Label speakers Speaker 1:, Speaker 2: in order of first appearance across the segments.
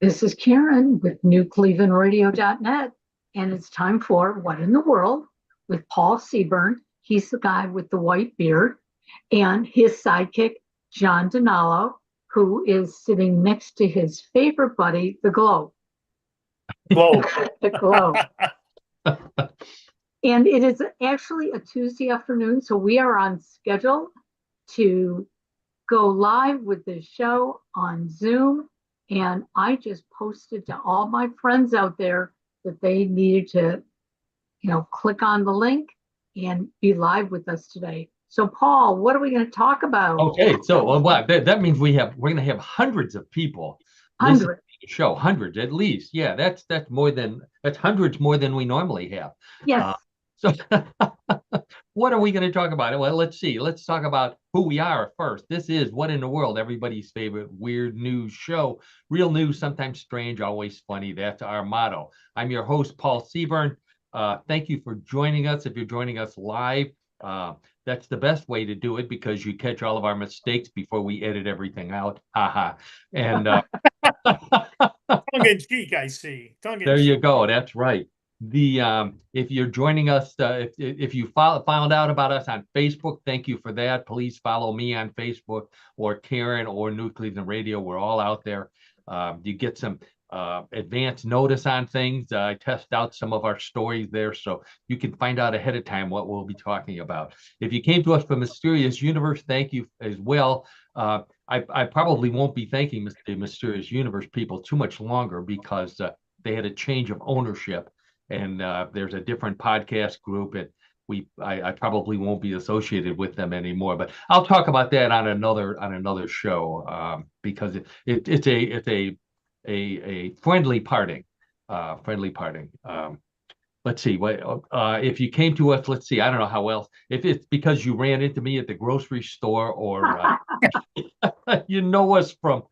Speaker 1: This is Karen with newclevelandradio.net, and it's time for What in the World with Paul Seaburn. He's the guy with the white beard, and his sidekick, John Donalo, who is sitting next to his favorite buddy, the Globe.
Speaker 2: Globe.
Speaker 1: The Globe. And it is actually a Tuesday afternoon, so we are on schedule to go live with this show on Zoom. And I just posted to all my friends out there that they needed to, click on the link and be live with us today. So, Paul, what are we going to talk about?
Speaker 3: Okay, so that means we're going to have hundreds of people listening to the show, hundreds at least. Yeah, that's hundreds more than we normally have.
Speaker 1: Yes.
Speaker 3: So what are we going to talk about? Well, let's see. Let's talk about who we are first. This is What in the World, everybody's favorite weird news show. Real news, sometimes strange, always funny. That's our motto. I'm your host, Paul Seaburn. Thank you for joining us. If you're joining us live, that's the best way to do it because you catch all of our mistakes before we edit everything out. Ha. And
Speaker 2: tongue in cheek, I see.
Speaker 3: There you go. That's right. If you're joining us, if you found out about us on Facebook, thank you for that. Please follow me on Facebook or Karen or New Cleveland Radio. We're all out there. You get some advance notice on things. I test out some of our stories there, so you can find out ahead of time what we'll be talking about. If you came to us from Mysterious Universe, thank you as well. I probably won't be thanking the Mysterious Universe people too much longer because they had a change of ownership, and there's a different podcast group, and I probably won't be associated with them anymore. But I'll talk about that on another show because it's a friendly parting. Let's see. If you came to us, let's see. I don't know how else. If it's because you ran into me at the grocery store or you know us from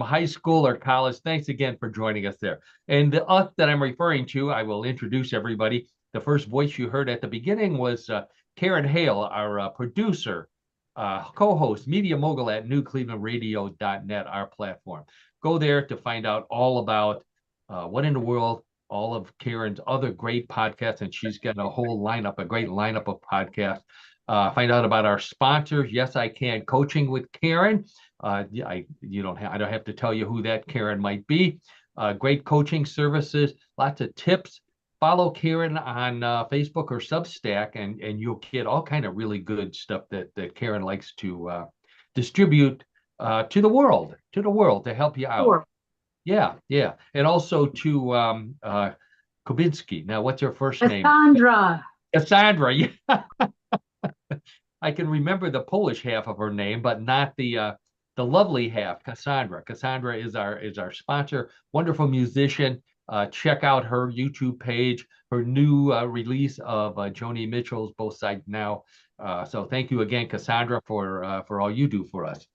Speaker 3: high school or college, thanks again for joining us there. And the us that I'm referring to, I will introduce everybody. The first voice you heard at the beginning was Karen Hale, our producer, co-host, media mogul at newclevelandradio.net, our platform. Go there to find out all about What in the World, all of Karen's other great podcasts, and she's got a great lineup of podcasts. Find out about our sponsors. Yes, I Can Coaching with Karen. I don't have to tell you who that Karen might be. Great coaching services, lots of tips. Follow Karen on Facebook or Substack, and you'll get all kind of really good stuff that Karen likes to distribute to the world to help you out.
Speaker 1: Sure.
Speaker 3: Yeah. And also to Kubinski. Now, what's her first name? Cassandra. Yeah. I can remember the Polish half of her name, but not the lovely half, Cassandra. Cassandra is our sponsor. Wonderful musician. Check out her YouTube page, her new release of Joni Mitchell's Both Sides Now. So thank you again, Cassandra, for all you do for us.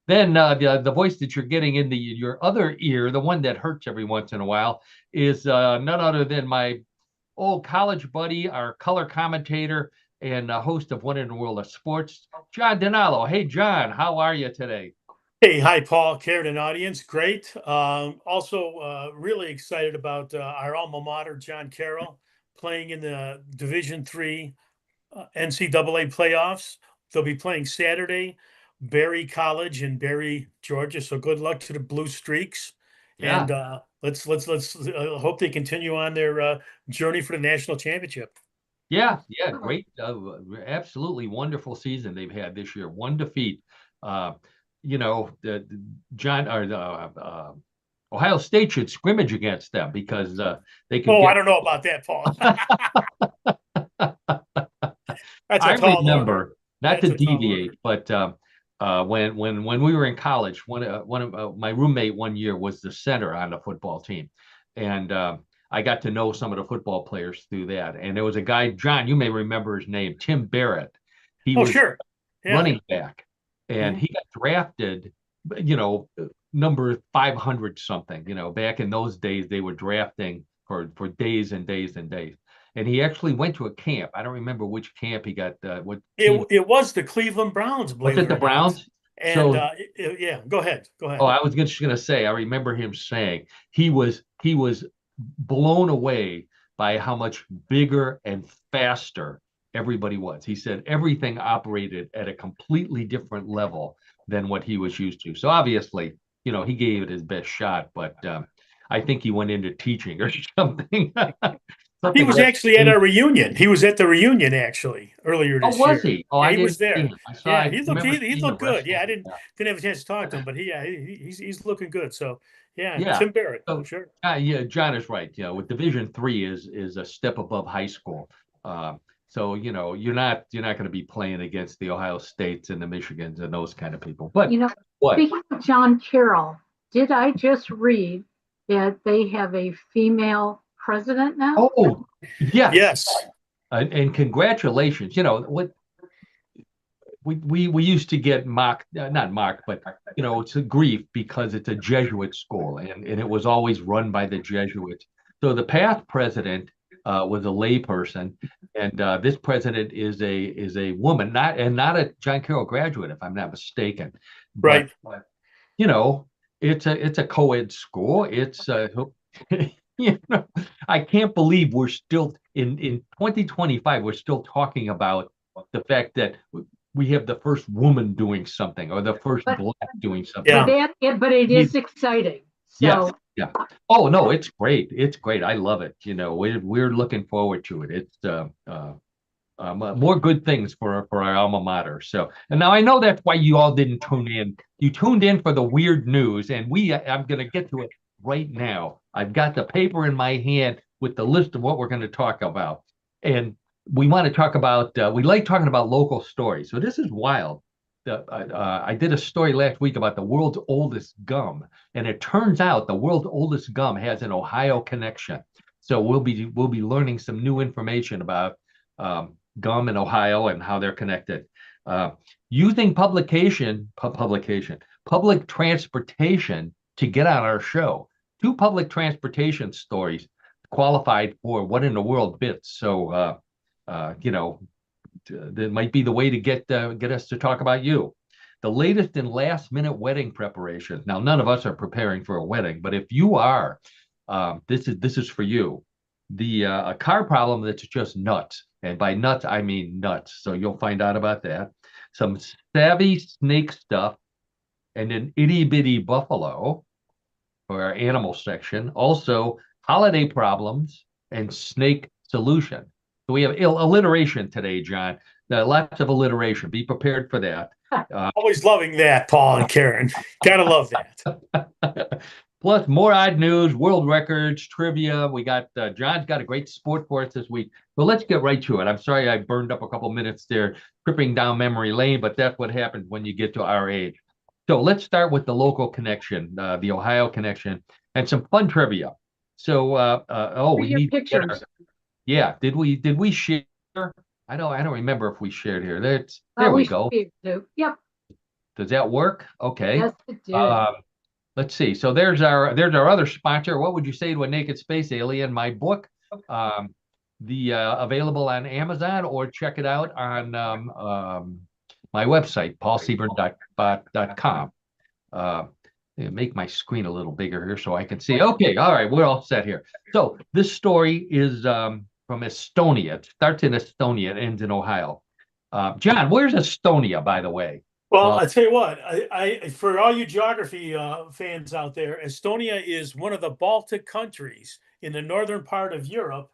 Speaker 3: Then the voice that you're getting in your other ear, the one that hurts every once in a while, is none other than my old college buddy, our color commentator, and host of What in the World of Sports, John Donalo. Hey, John, how are you today?
Speaker 2: Hey, hi, Paul, Karen, and audience. Great. Also, really excited about our alma mater, John Carroll, playing in the Division III NCAA playoffs. They'll be playing Saturday, Berry College in Berry, Georgia. So good luck to the Blue Streaks.
Speaker 3: Yeah.
Speaker 2: And let's hope they continue on their journey for the national championship.
Speaker 3: Yeah, great. Absolutely wonderful season they've had this year. One defeat. The Ohio State should scrimmage against them because they can.
Speaker 2: I don't know about that, Paul.
Speaker 3: I remember, not to deviate, but when we were in college, one of my roommate one year was the center on the football team, and I got to know some of the football players through that. And there was a guy, John, you may remember his name, Tim Barrett. He was
Speaker 2: sure. Yeah.
Speaker 3: running back, and he got drafted, number 500 something. Back in those days, they were drafting for days and days and days. And he actually went to a camp. I don't remember which camp he got.
Speaker 2: It was the Cleveland Browns.
Speaker 3: Was it the Browns?
Speaker 2: And
Speaker 3: So,
Speaker 2: yeah, go ahead. Go
Speaker 3: oh,
Speaker 2: ahead.
Speaker 3: I was just going to say, I remember him saying he was blown away by how much bigger and faster everybody was. He said everything operated at a completely different level than what he was used to. So obviously, he gave it his best shot, but I think he went into teaching or something.
Speaker 2: He
Speaker 3: Something
Speaker 2: was
Speaker 3: less
Speaker 2: actually at our reunion. He was at the reunion actually earlier
Speaker 3: Oh,
Speaker 2: this
Speaker 3: was
Speaker 2: year.
Speaker 3: he? Oh,
Speaker 2: Yeah,
Speaker 3: I
Speaker 2: he was
Speaker 3: didn't see
Speaker 2: there.
Speaker 3: him.
Speaker 2: Yeah,
Speaker 3: I remember
Speaker 2: he
Speaker 3: seeing the
Speaker 2: looked good. Yeah, I
Speaker 3: wrestling.
Speaker 2: didn't have a chance to talk to him, but he's looking good. So yeah,
Speaker 3: Yeah.
Speaker 2: Tim Barrett,
Speaker 3: So,
Speaker 2: sure.
Speaker 3: yeah, John is right. With Division III is a step above high school. So you're not going to be playing against the Ohio States and the Michigans and those kind of people. But what?
Speaker 1: Speaking of John Carroll, did I just read that they have a female president now?
Speaker 3: Oh, yes.
Speaker 2: Yes.
Speaker 3: And congratulations. What we used to get mocked, not mocked, but it's a grief because it's a Jesuit school and it was always run by the Jesuits. So the past president was a layperson, and this president is a woman, not a John Carroll graduate, if I'm not mistaken. But
Speaker 2: Right.
Speaker 3: it's a co-ed school. It's I can't believe we're still in 2025. We're still talking about the fact that we have the first woman doing something or the first
Speaker 1: But-
Speaker 3: black doing something.
Speaker 2: Yeah.
Speaker 1: But it is exciting.
Speaker 3: Yes,
Speaker 1: So
Speaker 3: yeah. Oh no, it's great. It's great. I love it. We're looking forward to it. It's more good things for our alma mater. So, and now I know that's why you all didn't tune in. You tuned in for the weird news, and I'm going to get to it right now. I've got the paper in my hand with the list of what we're going to talk about, and we want to talk about. We like talking about local stories. So this is wild. I did a story last week about the world's oldest gum, and it turns out the world's oldest gum has an Ohio connection. So we'll be learning some new information about gum in Ohio and how they're connected. Using public transportation to get on our show. 2 public transportation stories qualified for What in the World Bits. So, that might be the way to get us to talk about you. The latest and last minute wedding preparations. Now, none of us are preparing for a wedding, but if you are, this is for you. A car problem that's just nuts. And by nuts, I mean nuts. So you'll find out about that. Some savvy snake stuff and an itty bitty buffalo for our animal section. Also, holiday problems and snake solution. So we have alliteration today, John. Lots of alliteration. Be prepared for that.
Speaker 2: Always loving that, Paul and Karen. Gotta love that.
Speaker 3: Plus, more odd news, world records, trivia. We got John's got a great sport for us this week. But let's get right to it. I'm sorry I burned up a couple minutes there, tripping down memory lane, but that's what happens when you get to our age. So let's start with the local connection, the Ohio connection, and some fun trivia. So, we need
Speaker 1: pictures.
Speaker 3: Yeah, did we share? I don't remember if we shared here. There we go.
Speaker 1: Yep.
Speaker 3: Does that work? Okay.
Speaker 1: Yes, it did.
Speaker 3: Let's see. So there's our other sponsor. What would you say to a naked space alien? My book, available on Amazon, or check it out on my website, paulseaburn.com. Make my screen a little bigger here so I can see. Okay, all right, we're all set here. So this story is from Estonia. It starts in Estonia, it ends in Ohio. John, where's Estonia, by the way?
Speaker 2: Well, I tell you what, I for all you geography fans out there, Estonia is one of the Baltic countries in the northern part of Europe,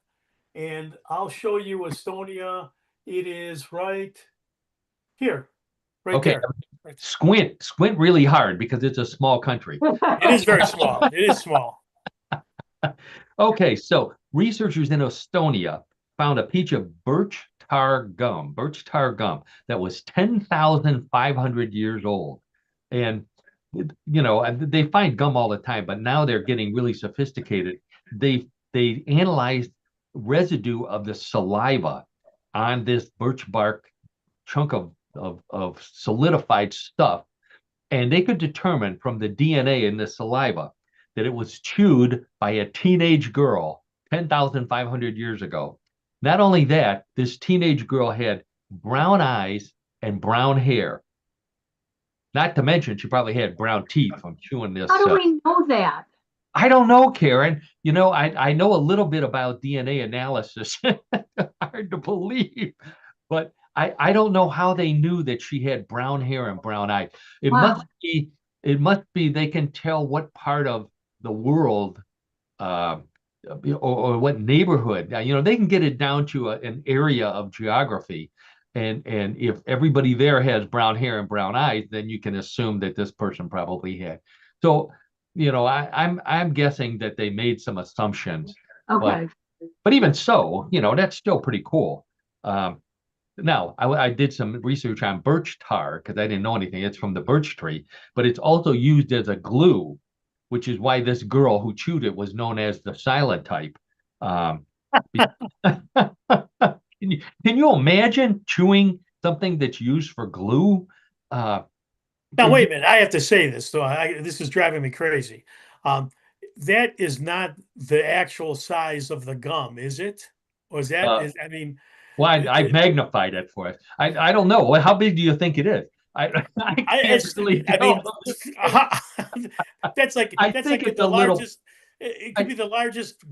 Speaker 2: and I'll show you Estonia. It is right here, right there.
Speaker 3: Squint really hard because it's a small country.
Speaker 2: It is very small. It is small.
Speaker 3: Okay, so researchers in Estonia found a piece of birch tar gum that was 10,500 years old. And, they find gum all the time, but now they're getting really sophisticated. They analyzed residue of the saliva on this birch bark chunk of solidified stuff. And they could determine from the DNA in the saliva that it was chewed by a teenage girl 10,500 years ago. Not only that, this teenage girl had brown eyes and brown hair. Not to mention, she probably had brown teeth from chewing this.
Speaker 1: How do we know that?
Speaker 3: I don't know, Karen. I know a little bit about DNA analysis. Hard to believe, but I don't know how they knew that she had brown hair and brown eyes. It
Speaker 1: Wow.
Speaker 3: must be they can tell what part of the world uh, or what neighborhood. They can get it down to an area of geography. And if everybody there has brown hair and brown eyes, then you can assume that this person probably had. So, I'm guessing that they made some assumptions,
Speaker 1: Okay.
Speaker 3: but even so, that's still pretty cool. Now, I did some research on birch tar because I didn't know anything. It's from the birch tree, but it's also used as a glue, which is why this girl who chewed it was known as the silent type. Um, can you imagine chewing something that's used for glue? Uh,
Speaker 2: Now, wait a minute. I have to say this, though. This is driving me crazy. Um, that is not the actual size of the gum, is it? Or is that,
Speaker 3: uh,
Speaker 2: I mean,
Speaker 3: well, I
Speaker 2: it-
Speaker 3: magnified it for us. I don't know. How big do you think it is? I can't really
Speaker 2: I mean,
Speaker 3: tell.
Speaker 2: that's like
Speaker 3: I think it's
Speaker 2: the
Speaker 3: a little.
Speaker 2: largest. It could be the largest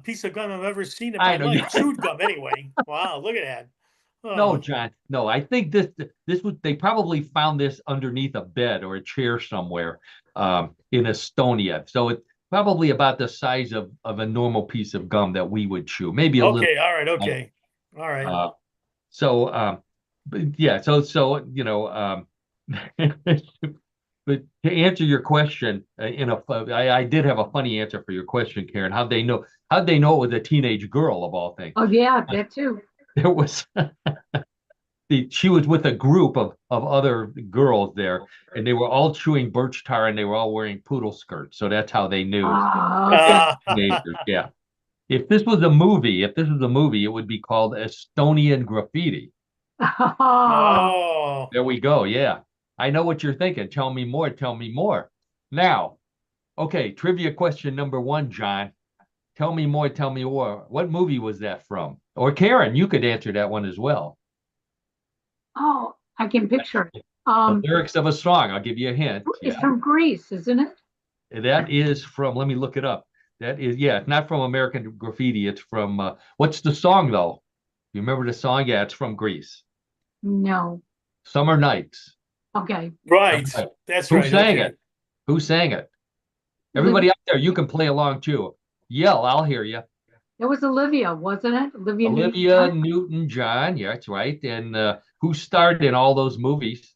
Speaker 2: piece of gum I've ever seen in
Speaker 3: I
Speaker 2: my
Speaker 3: know.
Speaker 2: life. Chewed gum, anyway. Wow, look at that.
Speaker 3: No,
Speaker 2: Oh,
Speaker 3: John. No, I think this was they probably found this underneath a bed or a chair somewhere in Estonia. So it's probably about the size of a normal piece of gum that we would chew, maybe a little.
Speaker 2: okay. All right. Okay. All right.
Speaker 3: Uh, so but yeah, but to answer your question, I did have a funny answer for your question, Karen. How'd they know? How'd they know it was a teenage girl of all things?
Speaker 1: Oh, yeah, that too.
Speaker 3: There was she was with a group of other girls there, and they were all chewing birch tar and they were all wearing poodle skirts. So that's how they knew.
Speaker 1: Okay.
Speaker 3: Teenagers, yeah. If this was a movie, it would be called Estonian Graffiti.
Speaker 2: Oh,
Speaker 3: There we go. Yeah. I know what you're thinking. Tell me more. Tell me more. Now, okay, trivia question number one, John. Tell me more. Tell me more. What movie was that from? Or Karen, you could answer that one as well.
Speaker 1: Oh, I can picture it.
Speaker 3: The lyrics of a song. I'll give you a hint.
Speaker 1: It's
Speaker 3: Yeah.
Speaker 1: from Greece, isn't it?
Speaker 3: That is from, let me look it up. That is, yeah, it's not from American Graffiti. It's from, what's the song though? You remember the song? Yeah, it's from Greece.
Speaker 1: No.
Speaker 3: Summer Nights.
Speaker 1: Okay.
Speaker 2: right.
Speaker 3: Okay.
Speaker 2: That's
Speaker 3: Who
Speaker 2: right.
Speaker 3: sang
Speaker 2: Okay.
Speaker 3: it? Who sang it? Everybody out there, you can play along too. Yell, I'll hear you.
Speaker 1: It was Olivia, wasn't it? Olivia
Speaker 3: Olivia
Speaker 1: Newton-John?
Speaker 3: Newton-John. Yeah, that's right. And who starred in all those movies?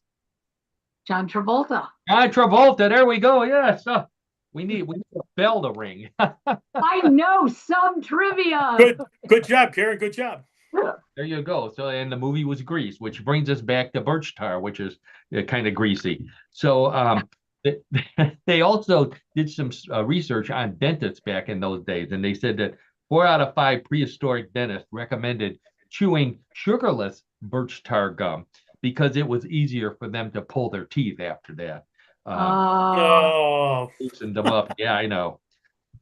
Speaker 1: John Travolta.
Speaker 3: John Travolta. There we go. Yes. We need a bell to ring.
Speaker 1: I know some trivia.
Speaker 2: Good job, Karen. Good job.
Speaker 3: There you go. So, and the movie was Grease, which brings us back to birch tar, which is kind of greasy. So, they also did some research on dentists back in those days, and they said that 4 out of 5 prehistoric dentists recommended chewing sugarless birch tar gum because it was easier for them to pull their teeth after that.
Speaker 2: Oh,
Speaker 3: Loosened them up. Yeah, I know.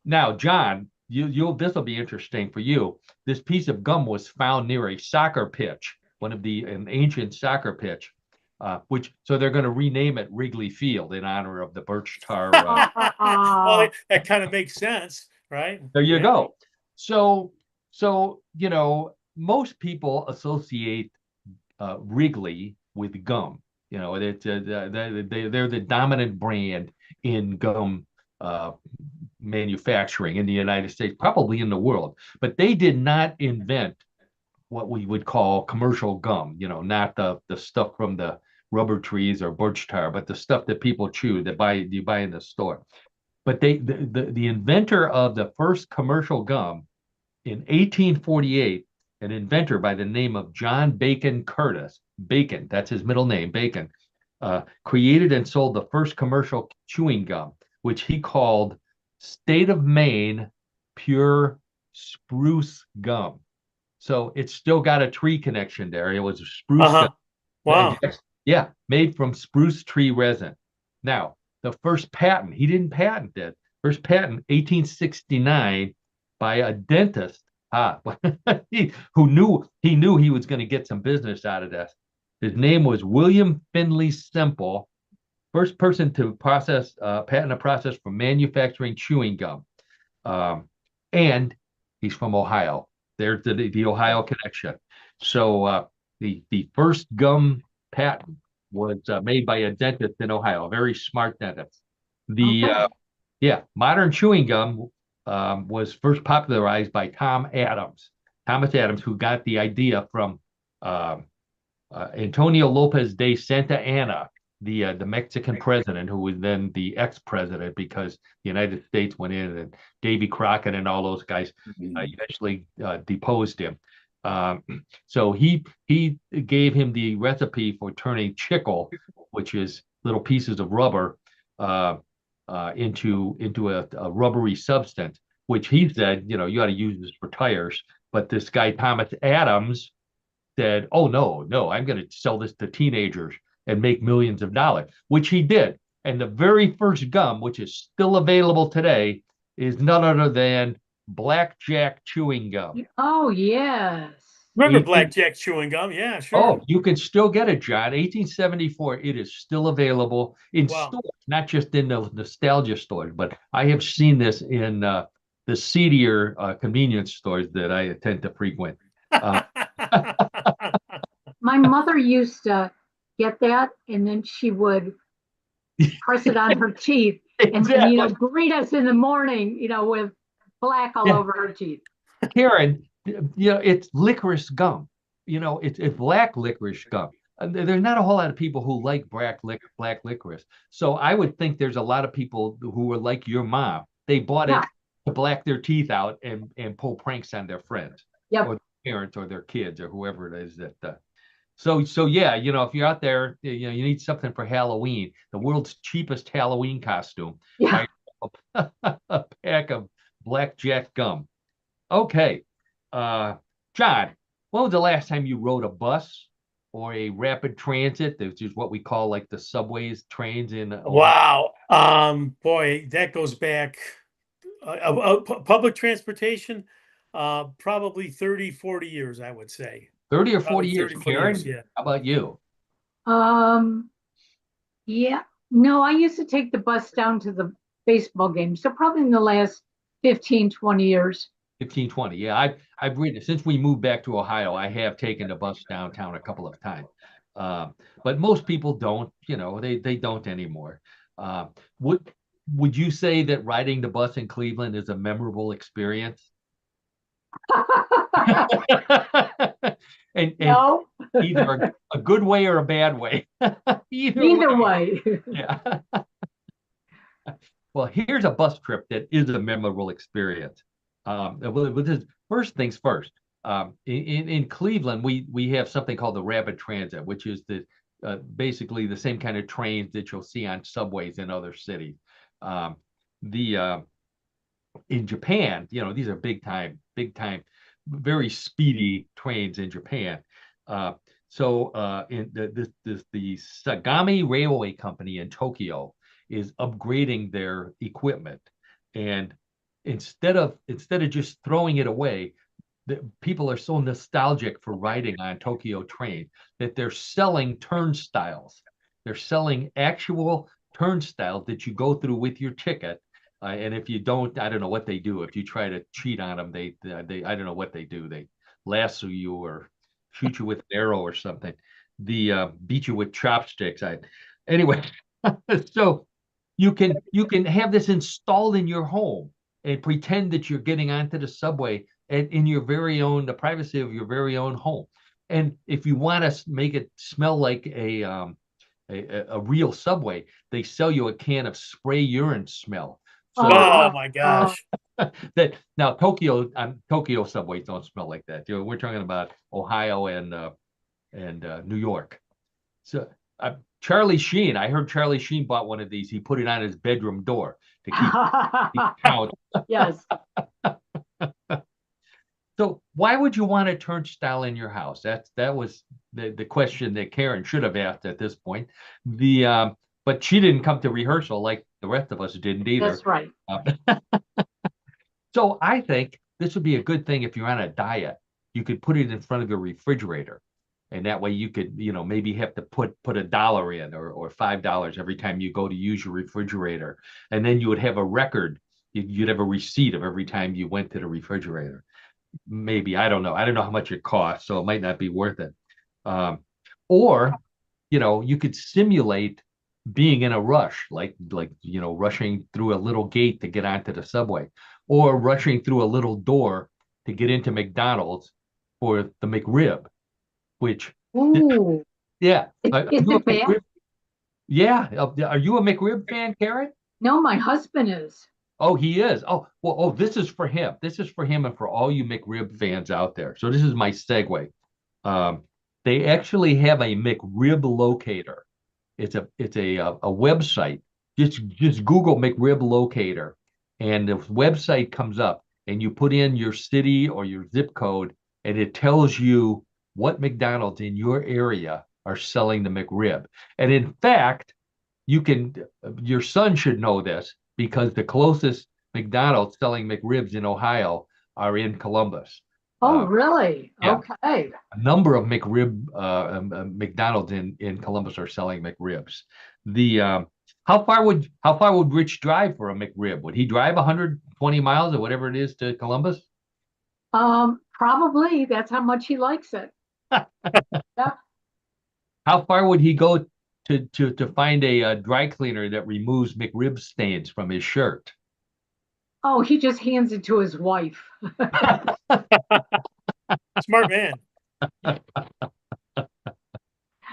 Speaker 3: Now, John, this will be interesting for you. This piece of gum was found near a soccer pitch, an ancient soccer pitch, so they're going to rename it Wrigley Field in honor of the birch tar.
Speaker 2: well, that kind of makes sense, right?
Speaker 3: There you
Speaker 2: Yeah.
Speaker 3: go. So most people associate Wrigley with gum. They're the dominant brand in gum manufacturing in the United States, probably in the world. But they did not invent what we would call commercial gum, not the stuff from the rubber trees or birch tar, but the stuff that people chew that you buy in the store. But the inventor of the first commercial gum in 1848, an inventor by the name of John Bacon Curtis, Bacon, that's his middle name, Bacon, created and sold the first commercial chewing gum, which he called State of Maine Pure Spruce Gum. So it's still got a tree connection there. It was a spruce gum.
Speaker 2: Wow.
Speaker 3: Yeah, made from spruce tree resin. Now, the first patent, he didn't patent it. First patent, 1869, by a dentist who knew he was going to get some business out of this. His name was William Finley Semple, first person to patent a process for manufacturing chewing gum. And he's from Ohio. There's the Ohio connection. So the first gum patent was made by a dentist in Ohio, a very smart dentist. The modern chewing gum was first popularized by Thomas Adams, who got the idea from Antonio Lopez de Santa Anna, the Mexican president, who was then the ex-president because the United States went in, and Davy Crockett and all those guys eventually deposed him. So he gave him the recipe for turning chicle, which is little pieces of rubber, into a rubbery substance, which he said, you got to use this for tires. But this guy Thomas Adams said, "Oh no, I'm going to sell this to teenagers and make millions of dollars," which he did. And the very first gum, which is still available today, is none other than Blackjack chewing gum.
Speaker 1: Oh, yes.
Speaker 2: Remember Blackjack chewing gum? Yeah, sure.
Speaker 3: Oh, you can still get it, John. 1874, it is still available in stores, not just in the nostalgia stores, but I have seen this in the seedier convenience stores that I tend to frequent.
Speaker 1: My mother used to get that, and then she would press it on her teeth, and then, greet us in the morning, with black all over her teeth.
Speaker 3: Karen, it's licorice gum. It's black licorice gum. There's not a whole lot of people who like black licorice. So I would think there's a lot of people who were like your mom. They bought it to black their teeth out and pull pranks on their friends, or their parents, or their kids, or whoever it is that. So yeah, if you're out there, you need something for Halloween. The world's cheapest Halloween costume.
Speaker 1: Yeah.
Speaker 3: A pack of Blackjack gum. Okay. John, when was the last time you rode a bus or a rapid transit, which is what we call like the subways, trains in
Speaker 2: Wow. Boy, that goes back. Public transportation, probably 30, 40 years, I would say.
Speaker 3: 30 or 40 years.
Speaker 2: 30,
Speaker 3: Karen,
Speaker 2: yeah.
Speaker 3: How about you?
Speaker 1: Yeah. No, I used to take the bus down to the baseball game. So probably in the last 15, 20 years.
Speaker 3: 15, 20. Yeah, I've ridden it. Since we moved back to Ohio, I have taken the bus downtown a couple of times. But most people don't, they don't anymore. Would you say that riding the bus in Cleveland is a memorable experience? and
Speaker 1: No.
Speaker 3: Either a good way or a bad way.
Speaker 1: Either way.
Speaker 3: Yeah. Well, here's a bus trip that is a memorable experience. With this, first things first. In Cleveland, we have something called the rapid transit, which is basically the same kind of trains that you'll see on subways in other cities. In Japan, these are big time, very speedy trains in Japan. So in the Sagami Railway Company in Tokyo is upgrading their equipment, and instead of just throwing it away, people are so nostalgic for riding on Tokyo trains that they're selling turnstiles. They're selling actual turnstiles that you go through with your ticket. And if you don't, I don't know what they do. If you try to cheat on them, they I don't know what they do. They lasso you or shoot you with an arrow or something. Beat you with chopsticks. Anyway, so you can have this installed in your home and pretend that you're getting onto the subway and in the privacy of your very own home. And if you want to make it smell like a real subway, they sell you a can of spray urine smell. So,
Speaker 2: oh my gosh!
Speaker 3: That now Tokyo subways don't smell like that. We're talking about Ohio and New York. So Charlie Sheen, I heard Charlie Sheen bought one of these. He put it on his bedroom door to keep count.
Speaker 1: Yes.
Speaker 3: So why would you want a turnstile in your house? That was the question that Karen should have asked at this point. But she didn't come to rehearsal like the rest of us didn't either.
Speaker 1: That's right.
Speaker 3: So I think this would be a good thing if you're on a diet. You could put it in front of your refrigerator. And that way you could, maybe have to put $1 in or $5 every time you go to use your refrigerator. And then you would have a record. You'd have a receipt of every time you went to the refrigerator. Maybe, I don't know. I don't know how much it costs, so it might not be worth it. Or, you could simulate being in a rush, like rushing through a little gate to get onto the subway, or rushing through a little door to get into McDonald's for the McRib, which,
Speaker 1: Ooh,
Speaker 3: yeah.
Speaker 1: is it bad?
Speaker 3: Yeah. Are you a McRib fan, Karen?
Speaker 1: No, my husband is.
Speaker 3: Oh, he is. Oh, well, this is for him. This is for him and for all you McRib fans out there. So this is my segue. Um, they actually have a McRib locator. It's a website. Just Google McRib locator, and the website comes up, and you put in your city or your zip code, and it tells you what McDonald's in your area are selling the McRib. And in fact, your son should know this because the closest McDonald's selling McRibs in Ohio are in Columbus.
Speaker 1: Oh, really?
Speaker 3: Yeah.
Speaker 1: Okay.
Speaker 3: A number of McDonald's in Columbus are selling McRibs. The how far would Rich drive for a McRib? Would he drive 120 miles or whatever it is to Columbus?
Speaker 1: Probably that's how much he likes it. Yeah.
Speaker 3: How far would he go to find a dry cleaner that removes McRib stains from his shirt?
Speaker 1: Oh, he just hands it to his wife.
Speaker 2: Smart man.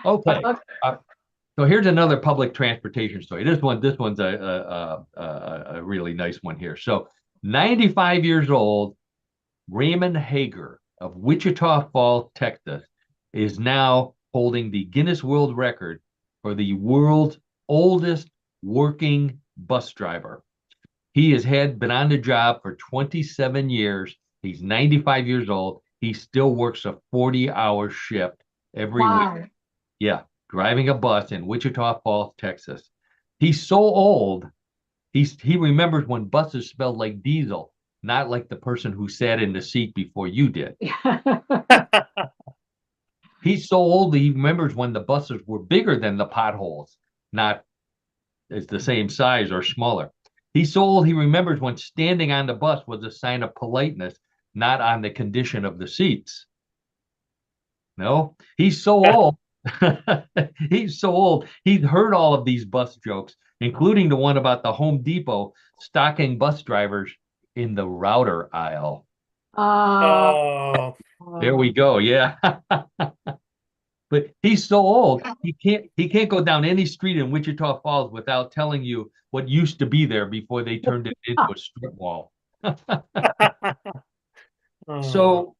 Speaker 3: Okay. So here's another public transportation story. This one's a really nice one here. So 95 years old, Raymond Hager of Wichita Falls, Texas, is now holding the Guinness World Record for the world's oldest working bus driver. He been on the job for 27 years. He's 95 years old. He still works a 40-hour shift every week. Yeah, driving a bus in Wichita Falls, Texas. He's so old, he remembers when buses smelled like diesel, not like the person who sat in the seat before you did. He's so old he remembers when the buses were bigger than the potholes, not as the same size or smaller. He's so old he remembers when standing on the bus was a sign of politeness, not on the condition of the seats. No, he's so old. He's so old. He's heard all of these bus jokes, including the one about the Home Depot stocking bus drivers in the router aisle.
Speaker 2: Oh,
Speaker 3: There we go. Yeah. But he's so old, he can't go down any street in Wichita Falls without telling you what used to be there before they turned it into a strip mall.
Speaker 2: oh.
Speaker 3: So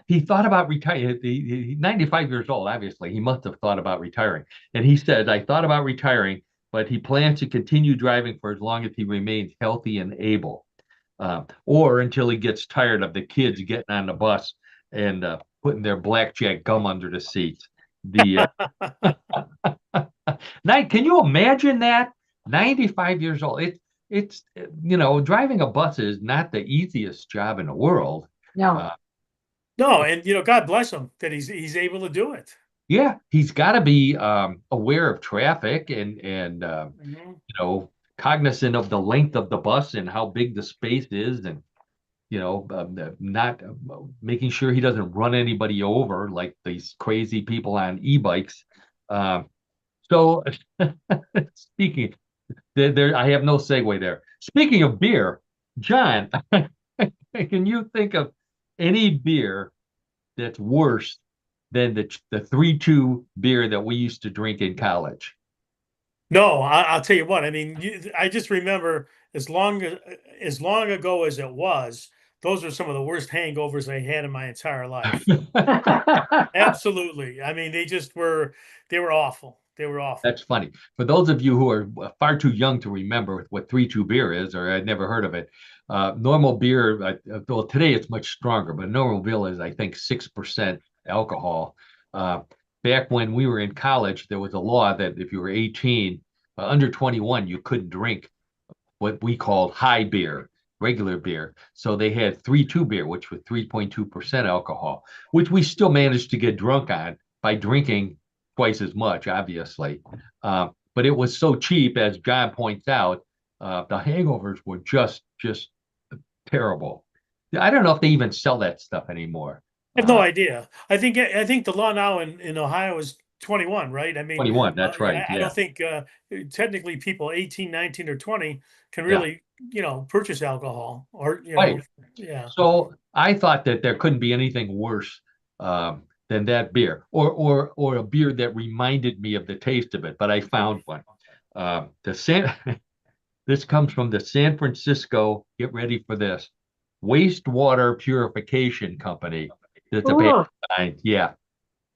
Speaker 3: he thought about retiring. He's 95 years old, obviously. He must have thought about retiring. And he said, I thought about retiring, but he plans to continue driving for as long as he remains healthy and able, or until he gets tired of the kids getting on the bus and putting their blackjack gum under the seats. Can you imagine that? 95 years old. It's driving a bus is not the easiest job in the world.
Speaker 1: No.
Speaker 2: No, and God bless him that he's able to do it.
Speaker 3: Yeah, he's got to be aware of traffic and cognizant of the length of the bus and how big the space is, and not making sure he doesn't run anybody over like these crazy people on e-bikes. So speaking there, I have no segue there. Speaking of beer, John, can you think of any beer that's worse than the 3-2 beer that we used to drink in college?
Speaker 2: No, I'll tell you what. I mean, I just remember as long ago as it was, those were some of the worst hangovers I had in my entire life. Absolutely. I mean, they were awful. They were awful.
Speaker 3: That's funny. For those of you who are far too young to remember what 3-2 beer is, or I'd never heard of it, normal beer, well, today it's much stronger, but normal beer is, I think, 6% alcohol. Back when we were in college, there was a law that if you were 18, under 21, you couldn't drink what we called high beer, regular beer. So they had 3-2 beer, which was 3.2% alcohol, which we still managed to get drunk on, by drinking twice as much, obviously. But it was so cheap, as John points out, the hangovers were just terrible. I don't know if they even sell that stuff anymore.
Speaker 2: I have no idea. I think the law now in Ohio is 21, right? I mean,
Speaker 3: 21, that's right.
Speaker 2: I
Speaker 3: Yeah.
Speaker 2: don't think technically people 18, 19, or 20 can
Speaker 3: Yeah.
Speaker 2: really, purchase alcohol or,
Speaker 3: Right.
Speaker 2: yeah.
Speaker 3: So I thought that there couldn't be anything worse than that beer, or a beer that reminded me of the taste of it. But I found one. This comes from the San Francisco. Get ready for this. Wastewater Purification Company. It's a bad
Speaker 1: Ooh,
Speaker 3: kind. Yeah.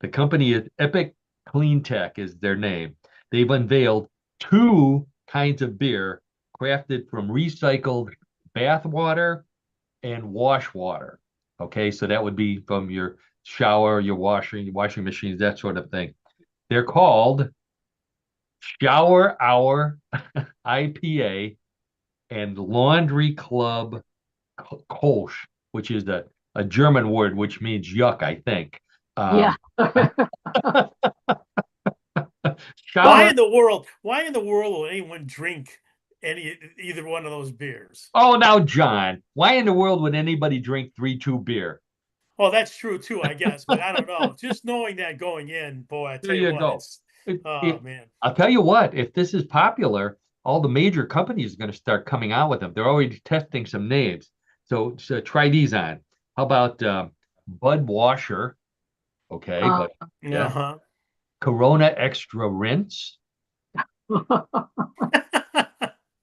Speaker 3: The company is Epic Clean Tech is their name. They've unveiled two kinds of beer crafted from recycled bath water and wash water. Okay, so that would be from your shower, your washing machines, that sort of thing. They're called Shower Hour IPA and Laundry Club Kolsch, which is a German word which means yuck, I think.
Speaker 1: yeah.
Speaker 3: Shower.
Speaker 2: Why in the world will anyone drink either one of those beers?
Speaker 3: Oh, now, John, why in the world would anybody drink 3-2 beer?
Speaker 2: Well, that's true too, I guess, but I don't know. Just knowing that going in, boy, I
Speaker 3: There
Speaker 2: tell you
Speaker 3: you
Speaker 2: what,
Speaker 3: go.
Speaker 2: it's
Speaker 3: If
Speaker 2: man.
Speaker 3: I'll tell you what, if this is popular, all the major companies are going to start coming out with them. They're already testing some names. So try these on. How about Bud Washer? Okay, but yeah.
Speaker 2: Uh-huh.
Speaker 3: Corona Extra Rinse,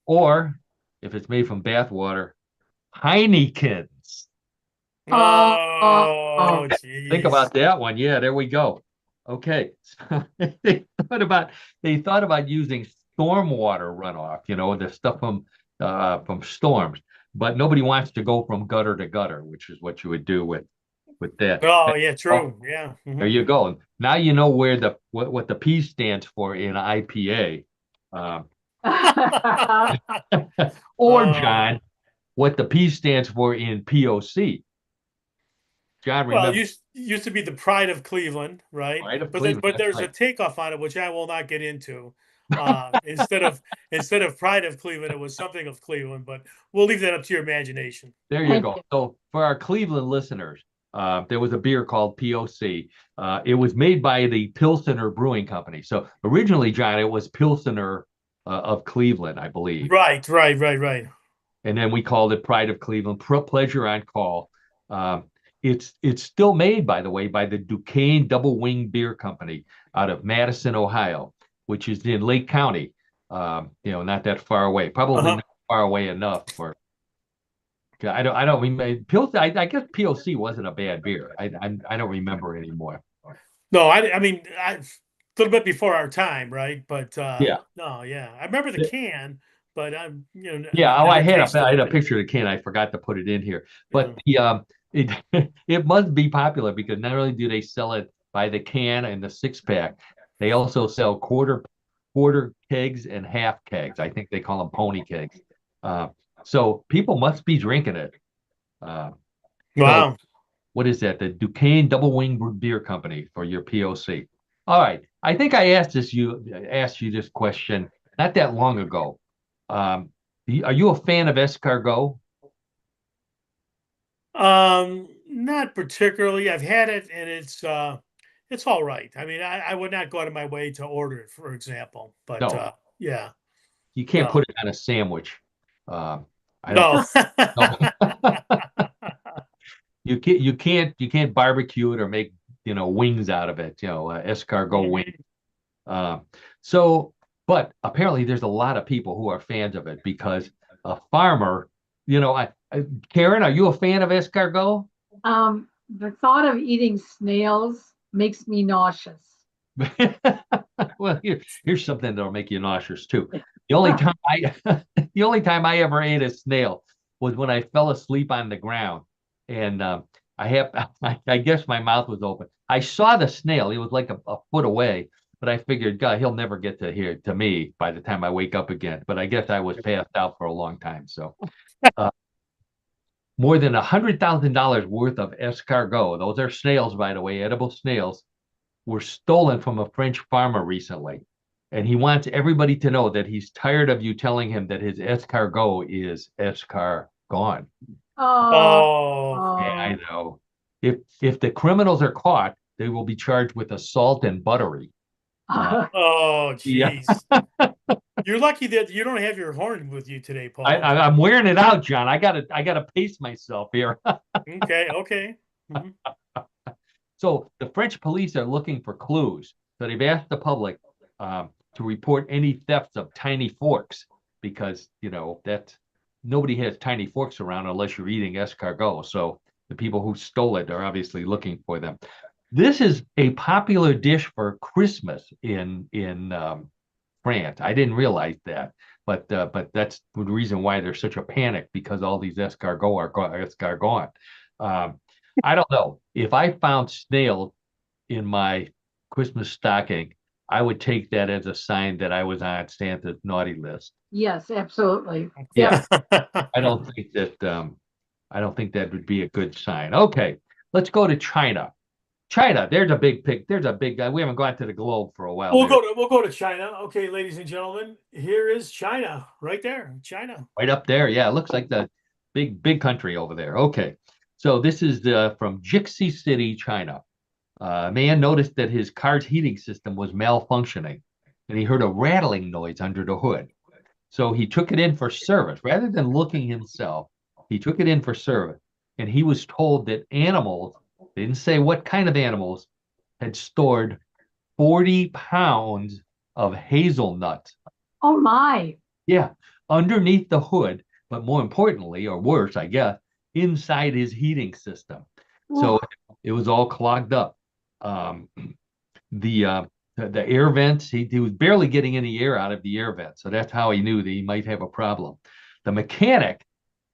Speaker 3: or if it's made from bath water, Heineken's.
Speaker 2: Oh,
Speaker 3: Think
Speaker 2: geez.
Speaker 3: about that one. Yeah, there we go. Okay. So they thought about using stormwater runoff, the stuff from storms, but nobody wants to go from gutter to gutter, which is what you would do with that.
Speaker 2: Oh, yeah,
Speaker 3: Oh,
Speaker 2: true. Yeah.
Speaker 3: there you go. Now you know where what the P stands for in IPA. Or
Speaker 2: Uh,
Speaker 3: John, what the P stands for in POC. John,
Speaker 2: well, it
Speaker 3: remember,
Speaker 2: used to be the pride of Cleveland, right?
Speaker 3: right, of
Speaker 2: But
Speaker 3: Cleveland. That's
Speaker 2: there's a
Speaker 3: right.
Speaker 2: takeoff on it, which I will not get into. Instead of pride of Cleveland, it was something of Cleveland, but we'll leave that up to your imagination.
Speaker 3: There you
Speaker 1: Thank
Speaker 3: go.
Speaker 1: you.
Speaker 3: So for our Cleveland listeners, there was a beer called POC. It was made by the Pilsener Brewing Company. So originally, John, it was Pilsener of Cleveland, I believe.
Speaker 2: Right, right, right, right.
Speaker 3: And then we called it Pride of Cleveland, Pleasure on Call. It's still made, by the way, by the Duquesne Double Wing Beer Company out of Madison, Ohio, which is in Lake County. Not that far away. Probably
Speaker 2: Uh-huh.
Speaker 3: not far away enough for. I don't remember. I guess POC wasn't a bad beer. I don't remember anymore.
Speaker 2: No, I mean, a little bit before our time, right? But
Speaker 3: Yeah.
Speaker 2: no, yeah, I remember the can, but I'm,
Speaker 3: Yeah,
Speaker 2: never
Speaker 3: I
Speaker 2: tasted
Speaker 3: had
Speaker 2: it.
Speaker 3: a picture of the can. I forgot to put it in here. But
Speaker 2: Yeah.
Speaker 3: it it must be popular because not only do they sell it by the can and the 6-pack, they also sell quarter kegs and half kegs. I think they call them pony kegs. Uh, so people must be drinking it. Uh, so
Speaker 2: Wow.
Speaker 3: what is that? The Duquesne Double Wing Beer Company for your POC. All right. I think I asked you this question not that long ago. Um, are you a fan of escargot?
Speaker 2: Not particularly. I've had it and it's all right. I mean, I would not go out of my way to order it, for example. But
Speaker 3: No,
Speaker 2: yeah,
Speaker 3: you can't
Speaker 2: no,
Speaker 3: put it on a sandwich. I don't
Speaker 2: no.
Speaker 3: think. No. You can't barbecue it or make wings out of it. Escargot wing.
Speaker 2: Mhm.
Speaker 3: Uh, so, but apparently there's a lot of people who are fans of it because a farmer, Karen, are you a fan of escargot?
Speaker 1: The thought of eating snails makes me nauseous.
Speaker 3: Well, here's something that'll make you nauseous too. The only time the only time I ever ate a snail was when I fell asleep on the ground, and I guess my mouth was open. I saw the snail; he was like a foot away, but I figured, God, he'll never get to me by the time I wake up again. But I guess I was passed out for a long time. So, uh, more than $100,000 worth of escargot. Those are snails, by the way, edible snails. were stolen from a French farmer recently. And he wants everybody to know that he's tired of you telling him that his escargot is escargot.
Speaker 1: Oh,
Speaker 2: Oh,
Speaker 3: Yeah, I
Speaker 1: oh.
Speaker 3: know. If the criminals are caught, they will be charged with assault and buttery.
Speaker 2: oh,
Speaker 3: Yeah,
Speaker 2: jeez. You're lucky that you don't have your horn with you today,
Speaker 3: I,
Speaker 2: Paul.
Speaker 3: I'm wearing it out, John. I gotta pace myself here.
Speaker 2: Okay, okay. Mhm.
Speaker 3: So the French police are looking for clues. So they've asked the public to report any thefts of tiny forks because that nobody has tiny forks around unless you're eating escargot. So the people who stole it are obviously looking for them. This is a popular dish for Christmas in France. I didn't realize that, but that's the reason why there's such a panic because all these escargot. Um, I don't know. If I found snail in my Christmas stocking, I would take that as a sign that I was on Santa's naughty list.
Speaker 1: Yes, absolutely.
Speaker 3: Yeah,
Speaker 1: Yep.
Speaker 3: I don't think that would be a good sign. Okay, let's go to China. China, there's a big pick. There's a big guy. We haven't gone to the globe for a while.
Speaker 2: We'll go to China. Okay, ladies and gentlemen, here is China right there. China.
Speaker 3: Right up there. Yeah, it looks like the big country over there. Okay. So this is from Jixi City, China. A man noticed that his car's heating system was malfunctioning and he heard a rattling noise under the hood. So he took it in for service. Rather than looking himself, he took it in for service. And he was told that animals, they didn't say what kind of animals, had stored 40 pounds of hazelnuts.
Speaker 1: Oh my.
Speaker 3: Yeah, underneath the hood, but more importantly, or worse, I guess, inside his heating system.
Speaker 1: Ooh.
Speaker 3: So it was all clogged up. Um, the uh, the air vents, he was barely getting any air out of the air vent. So that's how he knew that he might have a problem. The mechanic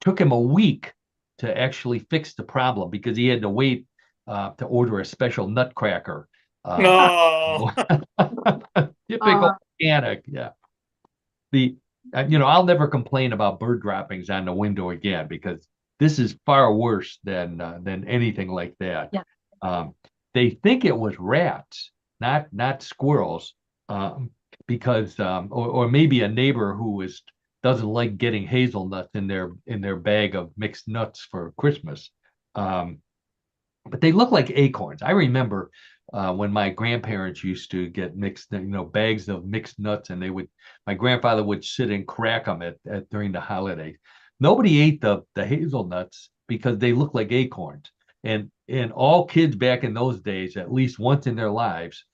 Speaker 3: took him a week to actually fix the problem because he had to wait to order a special nutcracker.
Speaker 2: Oh.
Speaker 3: Typical mechanic, yeah. The I'll never complain about bird droppings on the window again because this is far worse than anything like that.
Speaker 1: Yeah.
Speaker 3: Um, they think it was rats, not squirrels, because or maybe a neighbor who doesn't like getting hazelnuts in their bag of mixed nuts for Christmas. But they look like acorns. I remember when my grandparents used to get mixed, bags of mixed nuts, and my grandfather would sit and crack them during the holidays. Nobody ate the hazelnuts because they look like acorns. And all kids back in those days, at least once in their lives,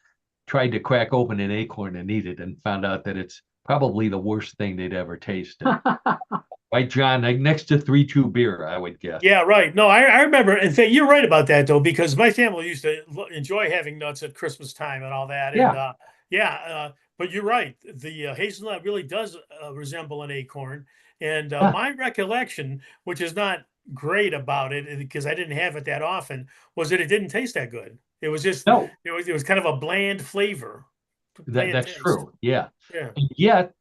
Speaker 3: tried to crack open an acorn and eat it, and found out that it's probably the worst thing they'd ever tasted. Right, John? Like next to 3-2 beer, I would guess.
Speaker 2: Yeah, right. No, I remember. In fact, you're right about that though, because my family used to enjoy having nuts at Christmas time and all that. And
Speaker 3: Yeah.
Speaker 2: but you're right. The hazelnut really does resemble an acorn. And my recollection, which is not great about it, because I didn't have it that often, was that it didn't taste that good. It was just
Speaker 3: No,
Speaker 2: it was kind of a bland flavor, bland
Speaker 3: that's
Speaker 2: taste.
Speaker 3: true. Yeah.
Speaker 2: Yeah.
Speaker 3: And yet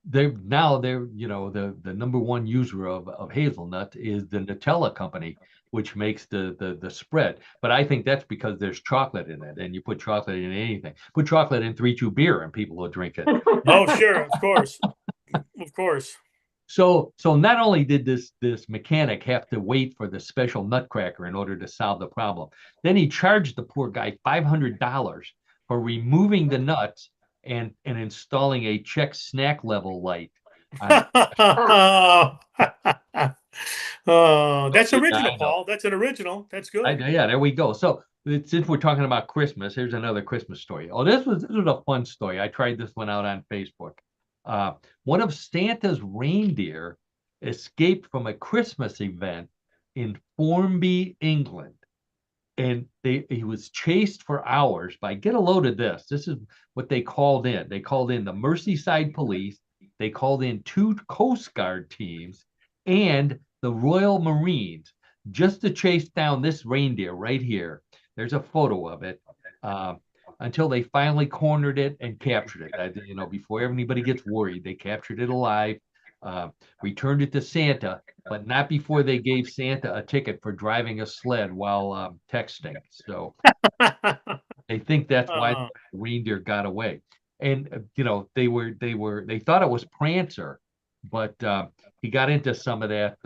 Speaker 3: they're the number one user of hazelnut is the Nutella company, which makes the spread. But I think that's because there's chocolate in it, and you put chocolate in anything. Put chocolate in 3-2 beer, and people will drink it.
Speaker 2: Oh, sure, of course, of course.
Speaker 3: So not only did this mechanic have to wait for the special nutcracker in order to solve the problem, then he charged the poor guy $500 for removing the nuts and installing a check snack level light.
Speaker 2: Oh, that's
Speaker 3: Yeah,
Speaker 2: original,
Speaker 3: I know.
Speaker 2: Paul. That's an original. That's good.
Speaker 3: Yeah, there we go. So since we're talking about Christmas, here's another Christmas story. Oh, this was a fun story. I tried this one out on Facebook. One of Santa's reindeer escaped from a Christmas event in Formby, England, and he was chased for hours by, get a load of this. This is what they called in. They called in the Merseyside police. They called in 2 Coast Guard teams and the Royal Marines just to chase down this reindeer right here. There's a photo of it. Until they finally cornered it and captured it. Before anybody gets worried, they captured it alive, returned it to Santa, but not before they gave Santa a ticket for driving a sled while texting. So They think that's why
Speaker 2: Uh,
Speaker 3: the reindeer got away. And they thought it was Prancer, but he got into some of that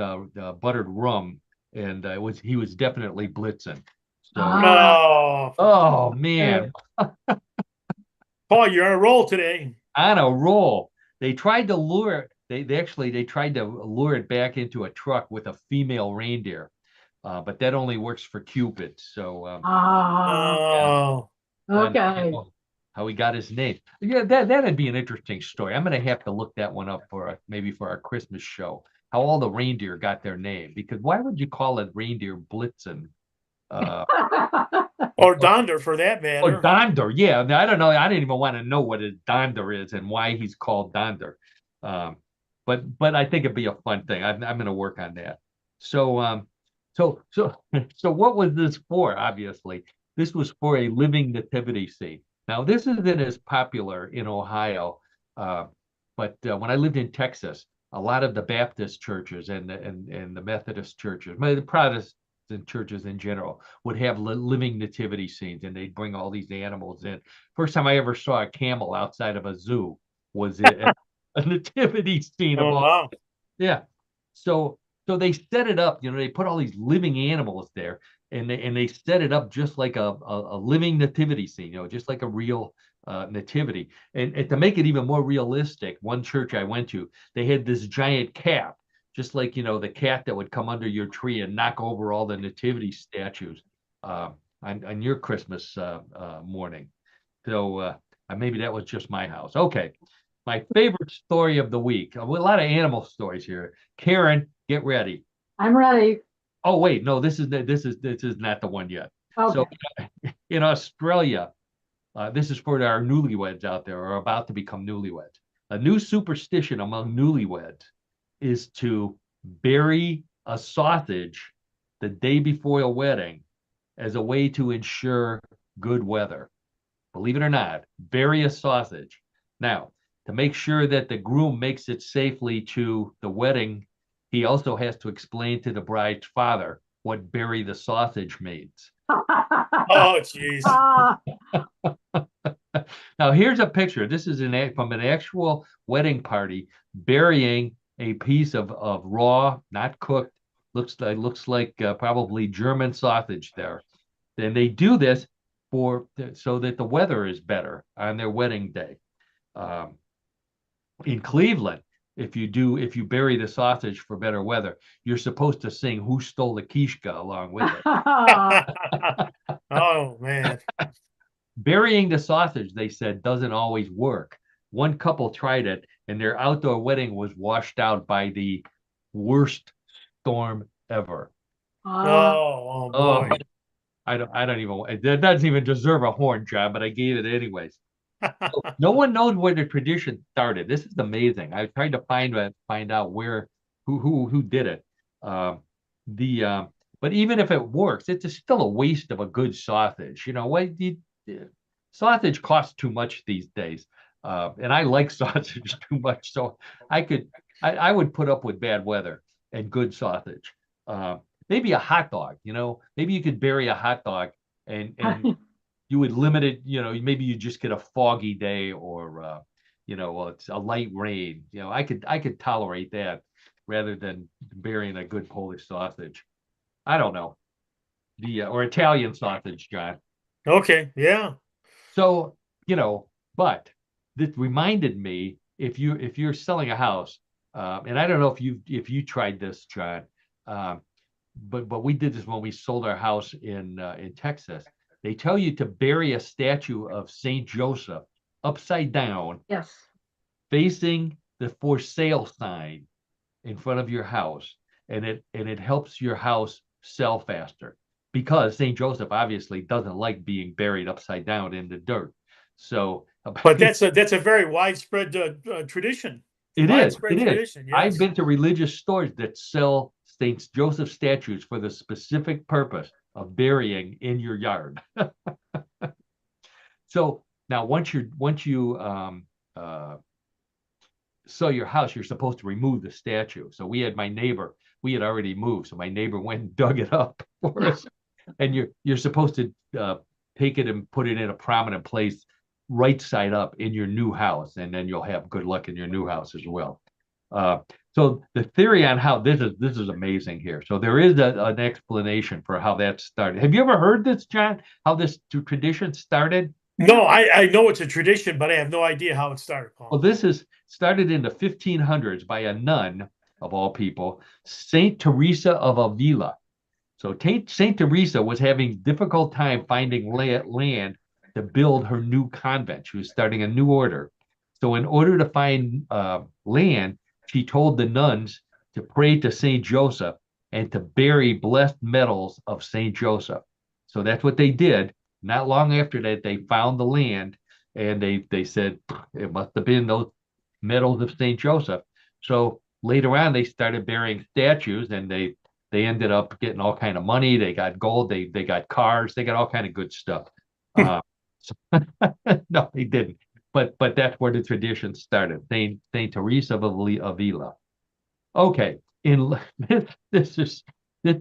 Speaker 3: buttered rum, and he was definitely Blitzen. So,
Speaker 1: Ah,
Speaker 2: oh,
Speaker 3: oh man,
Speaker 2: Paul, you're on a roll today.
Speaker 3: on a roll. They tried to lure it. They tried to lure it back into a truck with a female reindeer, but that only works for Cupid. So yeah,
Speaker 2: Oh,
Speaker 3: I don't
Speaker 1: okay.
Speaker 3: know how he got his name. Yeah, that'd be an interesting story. I'm gonna have to look that one up for maybe for our Christmas show. How all the reindeer got their name? Because why would you call it reindeer Blitzen? Uh,
Speaker 2: or Donder for that
Speaker 3: or
Speaker 2: matter.
Speaker 3: Donder? Yeah, I don't know. I didn't even want to know what a Donder is and why he's called Donder. Um, but I think it'd be a fun thing. I'm gonna work on that. So so so what was this for? Obviously, this was for a living nativity scene. Now, this isn't as popular in Ohio, uh, but when I lived in Texas, a lot of the Baptist churches and the Methodist churches, the Protestant churches in general, would have living nativity scenes, and they'd bring all these animals in. First time I ever saw a camel outside of a zoo was a nativity scene of
Speaker 2: Oh,
Speaker 3: all.
Speaker 2: wow.
Speaker 3: Yeah. So they set it up, they put all these living animals there, and they set it up just like a living nativity scene, just like a real nativity. And to make it even more realistic, one church I went to, they had this giant cat, just like the cat that would come under your tree and knock over all the nativity statues on your Christmas morning. So maybe that was just my house. Okay. My favorite story of the week. A lot of animal stories here. Karen, get ready.
Speaker 1: I'm ready.
Speaker 3: Oh wait, no, this is not the one yet. So
Speaker 1: Okay.
Speaker 3: in Australia, this is for our newlyweds out there or about to become newlyweds. A new superstition among newlyweds is to bury a sausage the day before a wedding as a way to ensure good weather. Believe it or not, bury a sausage. Now, to make sure that the groom makes it safely to the wedding, he also has to explain to the bride's father what bury the sausage means.
Speaker 2: Oh, jeez.
Speaker 1: Ah,
Speaker 3: Now, here's a picture. This is from an actual wedding party, burying a piece of raw, not cooked, looks like probably German sausage there. And they do this so that the weather is better on their wedding day. Um, in Cleveland, if you bury the sausage for better weather, you're supposed to sing "Who Stole the Kishka" along with it.
Speaker 2: Oh, man.
Speaker 3: Burying the sausage, they said, doesn't always work. One couple tried it, and their outdoor wedding was washed out by the worst storm ever.
Speaker 1: ah,
Speaker 2: Oh,
Speaker 3: Oh,
Speaker 2: boy.
Speaker 3: I don't even. That doesn't even deserve a horn job, but I gave it anyways. No one knows where the tradition started. This is amazing. I tried to find out who did it. Um, the but even if it works, it's still a waste of a good sausage. Sausage costs too much these days, and I like sausage too much, so I would put up with bad weather and good sausage. Uh, Maybe a hot dog. Maybe you could bury a hot dog and you would limit it, maybe you just get a foggy day or it's a light rain. I could tolerate that rather than burying a good Polish sausage. I don't know. Or Italian sausage, John.
Speaker 2: Okay, yeah.
Speaker 3: So, but this reminded me, if you're selling a house, and I don't know if you tried this, John, um, but we did this when we sold our house in Texas. They tell you to bury a statue of Saint Joseph upside down,
Speaker 1: yes.
Speaker 3: facing the for sale sign in front of your house, and it helps your house sell faster because Saint Joseph obviously doesn't like being buried upside down in the dirt. So
Speaker 2: But that's a very widespread tradition.
Speaker 3: It is.
Speaker 2: Widespread
Speaker 3: It is.
Speaker 2: tradition,
Speaker 3: I've
Speaker 2: yes.
Speaker 3: been to religious stores that sell Saint Joseph statues for the specific purpose of burying in your yard. So now, once you sell your house, you're supposed to remove the statue. So we had already moved, so my neighbor went and dug it up for us. And you're supposed to take it and put it in a prominent place right side up in your new house, and then you'll have good luck in your new house as well. So the theory on how this is amazing here. So there is an explanation for how that started. Have you ever heard this, John? How this tradition started?
Speaker 2: No, I know it's a tradition, but I have no idea how it started, Paul.
Speaker 3: Well, this is started in the 1500s by a nun, of all people, Saint Teresa of Avila. So Saint Teresa was having difficult time finding land to build her new convent. She was starting a new order. So in order to find land, she told the nuns to pray to Saint Joseph and to bury blessed medals of Saint Joseph. So that's what they did. Not long after that, they found the land, and they said it must have been those medals of Saint Joseph. So later on, they started burying statues, and they ended up getting all kind of money. They got gold. They got cars. They got all kind of good stuff. No, they didn't. But that's where the tradition started. Saint Teresa of Avila. Okay, this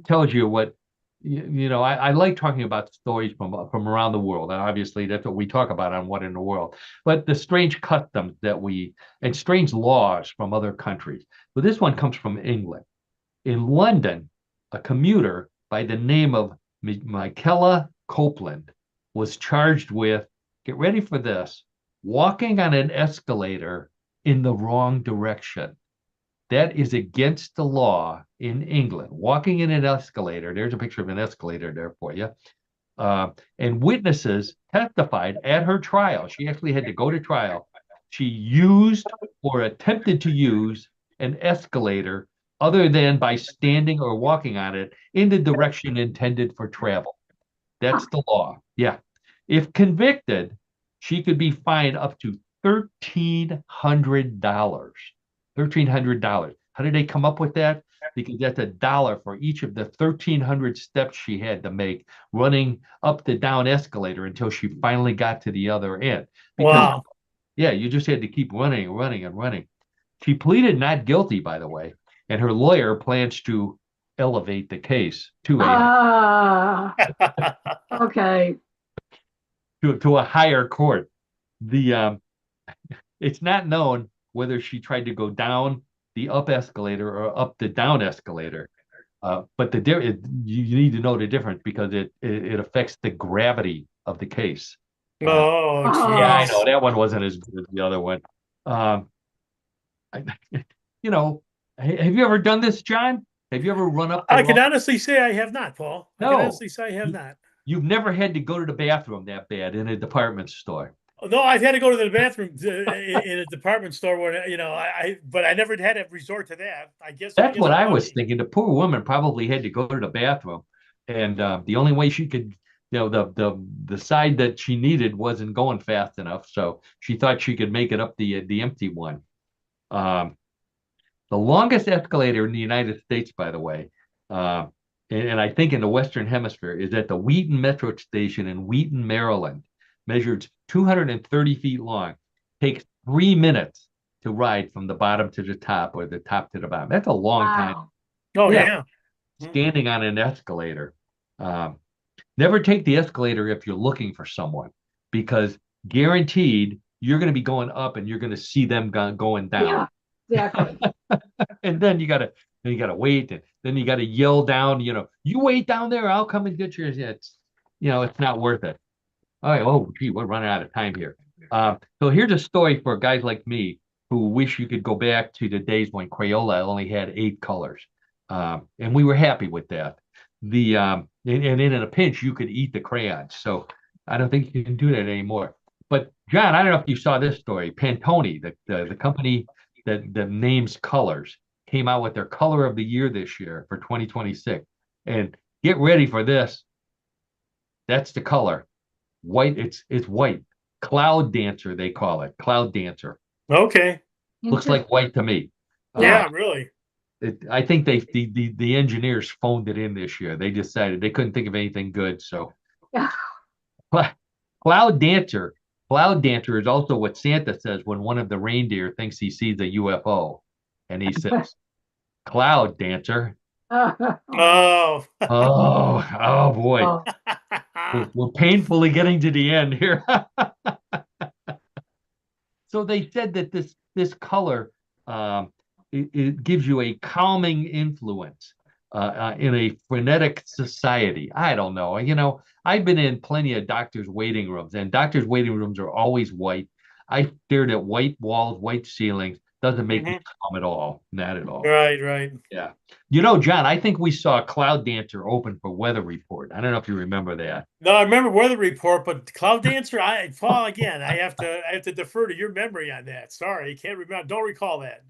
Speaker 3: tells you what I like talking about stories from around the world, and obviously that's what we talk about on What in the World. But the strange customs and strange laws from other countries. But this one comes from England. In London, a commuter by the name of Michaela Copeland was charged with, get ready for this, walking on an escalator in the wrong direction. That is against the law in England. Walking in an escalator, there's a picture of an escalator there for you. And witnesses testified at her trial. She actually had to go to trial. She used or attempted to use an escalator other than by standing or walking on it in the direction intended for travel. That's the law. Yeah. If convicted, she could be fined up to $1,300. $1,300. How did they come up with that? Because that's $1 for each of the 1,300 steps she had to make running up the down escalator until she finally got to the other end. Because,
Speaker 2: wow.
Speaker 3: Yeah, you just had to keep running and running and running. She pleaded not guilty, by the way, and her lawyer plans to elevate the case to
Speaker 1: Okay.
Speaker 3: to a higher court. It's not known whether she tried to go down the up escalator or up the down escalator. But you need to know the difference because it affects the gravity of the case.
Speaker 2: Oh,
Speaker 3: yeah, I know that one wasn't as good as the other one. Have you ever done this, John? Have you ever run up?
Speaker 2: I can honestly say I have not, Paul.
Speaker 3: No.
Speaker 2: I can honestly say I have not.
Speaker 3: You've never had to go to the bathroom that bad in a department store.
Speaker 2: No, I've had to go to the bathroom in a department store where but I never had to resort to that. I guess
Speaker 3: that's what I was
Speaker 2: lucky.
Speaker 3: thinking. The poor woman probably had to go to the bathroom, and the only way she could, the side that she needed wasn't going fast enough, so she thought she could make it up the empty one. The longest escalator in the United States, by the way, and I think in the Western Hemisphere, is at the Wheaton Metro Station in Wheaton, Maryland. Measured 230 feet long. Takes 3 minutes to ride from the bottom to the top or the top to the bottom. That's a long time.
Speaker 2: Oh, yeah.
Speaker 3: Standing on an escalator. Never take the escalator if you're looking for someone, because guaranteed you're going to be going up and you're going to see them going down.
Speaker 1: Yeah, exactly.
Speaker 3: And then you gotta wait, and then you gotta yell down, you wait down there, I'll come and get yours. It's not worth it. All right, oh gee, we're running out of time here. So here's a story for guys like me who wish you could go back to the days when Crayola only had 8 colors. And we were happy with that. And in a pinch, you could eat the crayons. So I don't think you can do that anymore. But John, I don't know if you saw this story. Pantone, the company that names colors, came out with their color of the year this year for 2026. And get ready for this. That's the color. White. It's white. Cloud Dancer, they call it. Cloud Dancer.
Speaker 2: Okay.
Speaker 3: Looks like white to me.
Speaker 2: Yeah, really.
Speaker 3: I think the engineers phoned it in this year. They decided they couldn't think of anything good. So Cloud Dancer. Cloud Dancer is also what Santa says when one of the reindeer thinks he sees a UFO. And he says, Cloud Dancer.
Speaker 2: Oh.
Speaker 3: Oh boy. we're painfully getting to the end here. So they said that this color it gives you a calming influence in a frenetic society. I don't know. I've been in plenty of doctors' waiting rooms, and doctors' waiting rooms are always white. I stared at white walls, white ceilings. Doesn't make me calm at all. Not at all.
Speaker 2: Right.
Speaker 3: Yeah. John, I think we saw a Cloud Dancer open for Weather Report. I don't know if you remember that.
Speaker 2: No, I remember Weather Report, but Cloud Dancer, Paul, again, I have to defer to your memory on that. Sorry, I can't remember. Don't recall that.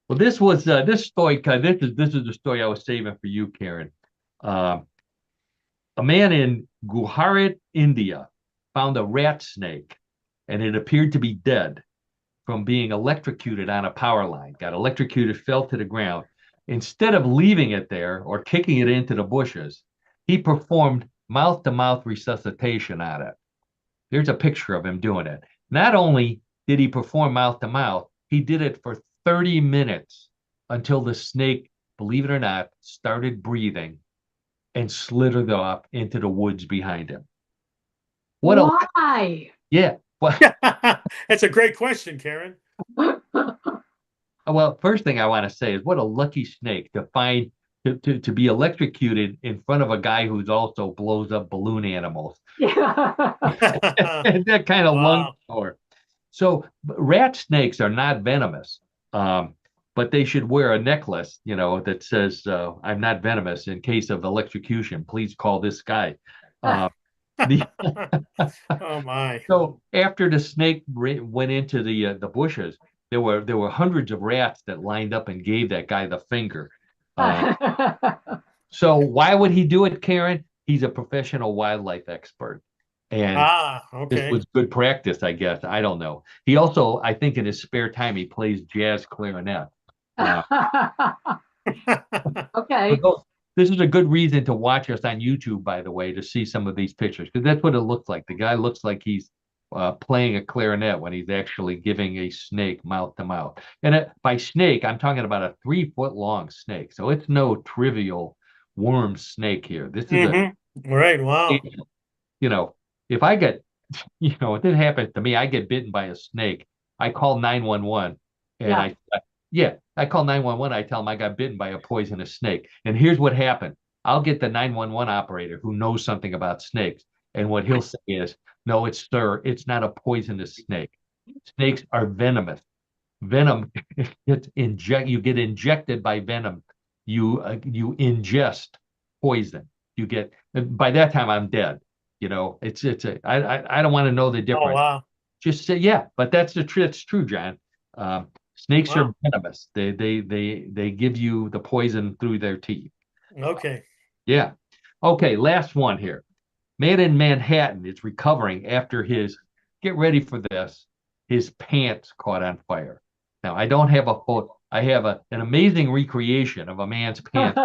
Speaker 3: Well, this was this story. This is the story I was saving for you, Karen. A man in Gujarat, India, found a rat snake, and it appeared to be dead from being electrocuted on a power line. Got electrocuted, fell to the ground. Instead of leaving it there or kicking it into the bushes, he performed mouth-to-mouth resuscitation on it. There's a picture of him doing it. Not only did he perform mouth-to-mouth, he did it for 30 minutes until the snake, believe it or not, started breathing and slithered off into the woods behind him.
Speaker 1: Why?
Speaker 3: Yeah.
Speaker 2: That's a great question, Karen.
Speaker 3: Well, first thing I want to say is what a lucky snake to find to be electrocuted in front of a guy who's also blows up balloon animals.
Speaker 1: Yeah.
Speaker 3: That kind of lung power. So rat snakes are not venomous, but they should wear a necklace, that says "I'm not venomous" in case of electrocution. Please call this guy.
Speaker 2: Oh my!
Speaker 3: So after the snake went into the bushes, there were hundreds of rats that lined up and gave that guy the finger. So why would he do it, Karen? He's a professional wildlife expert. And
Speaker 2: okay.
Speaker 3: This was good practice, I guess. I don't know. He also, I think in his spare time, he plays jazz clarinet.
Speaker 1: Okay.
Speaker 3: This is a good reason to watch us on YouTube, by the way, to see some of these pictures, because that's what it looks like. The guy looks like he's playing a clarinet when he's actually giving a snake mouth to mouth. And by snake, I'm talking about a 3-foot long snake. So it's no trivial worm snake here. This is
Speaker 2: right. Wow.
Speaker 3: If I get, if this happens to me, I get bitten by a snake, I call 911 and I call 911. I tell them I got bitten by a poisonous snake. And here's what happened. I'll get the 911 operator who knows something about snakes. And what he'll say is, no, sir, it's not a poisonous snake. Snakes are venomous. Venom, you get injected by venom. You ingest poison. By that time I'm dead. I don't want to know the difference.
Speaker 2: Oh, wow.
Speaker 3: Just say, yeah, but that's true, John. Snakes are venomous. They give you the poison through their teeth.
Speaker 2: Okay.
Speaker 3: Yeah. Okay, last one here. Man in Manhattan is recovering after get ready for this, his pants caught on fire. Now, I don't have a photo. I have an amazing recreation of a man's pants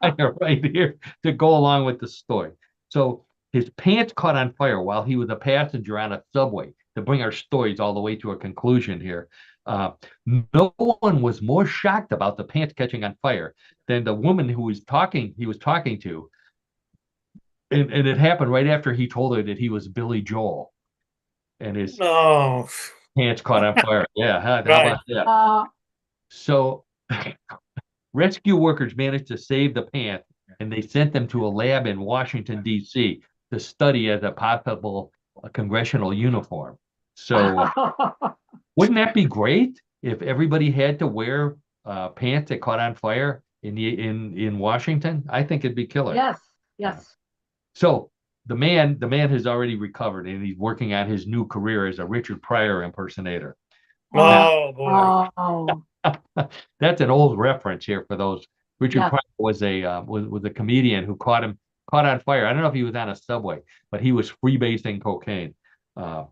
Speaker 3: right here to go along with the story. So his pants caught on fire while he was a passenger on a subway, to bring our stories all the way to a conclusion here. No one was more shocked about the pants catching on fire than the woman he was talking to. And it happened right after he told her that he was Billy Joel. And his pants caught on fire. Yeah, how about that? So rescue workers managed to save the pants, and they sent them to a lab in Washington, D.C. to study as a possible congressional uniform. So wouldn't that be great if everybody had to wear pants that caught on fire in Washington? I think it'd be killer.
Speaker 1: Yes.
Speaker 3: So the man has already recovered, and he's working on his new career as a Richard Pryor impersonator.
Speaker 2: Oh, boy.
Speaker 3: That's an old reference here for those. Richard Pryor was a comedian who caught on fire. I don't know if he was on a subway, but he was freebasing cocaine. And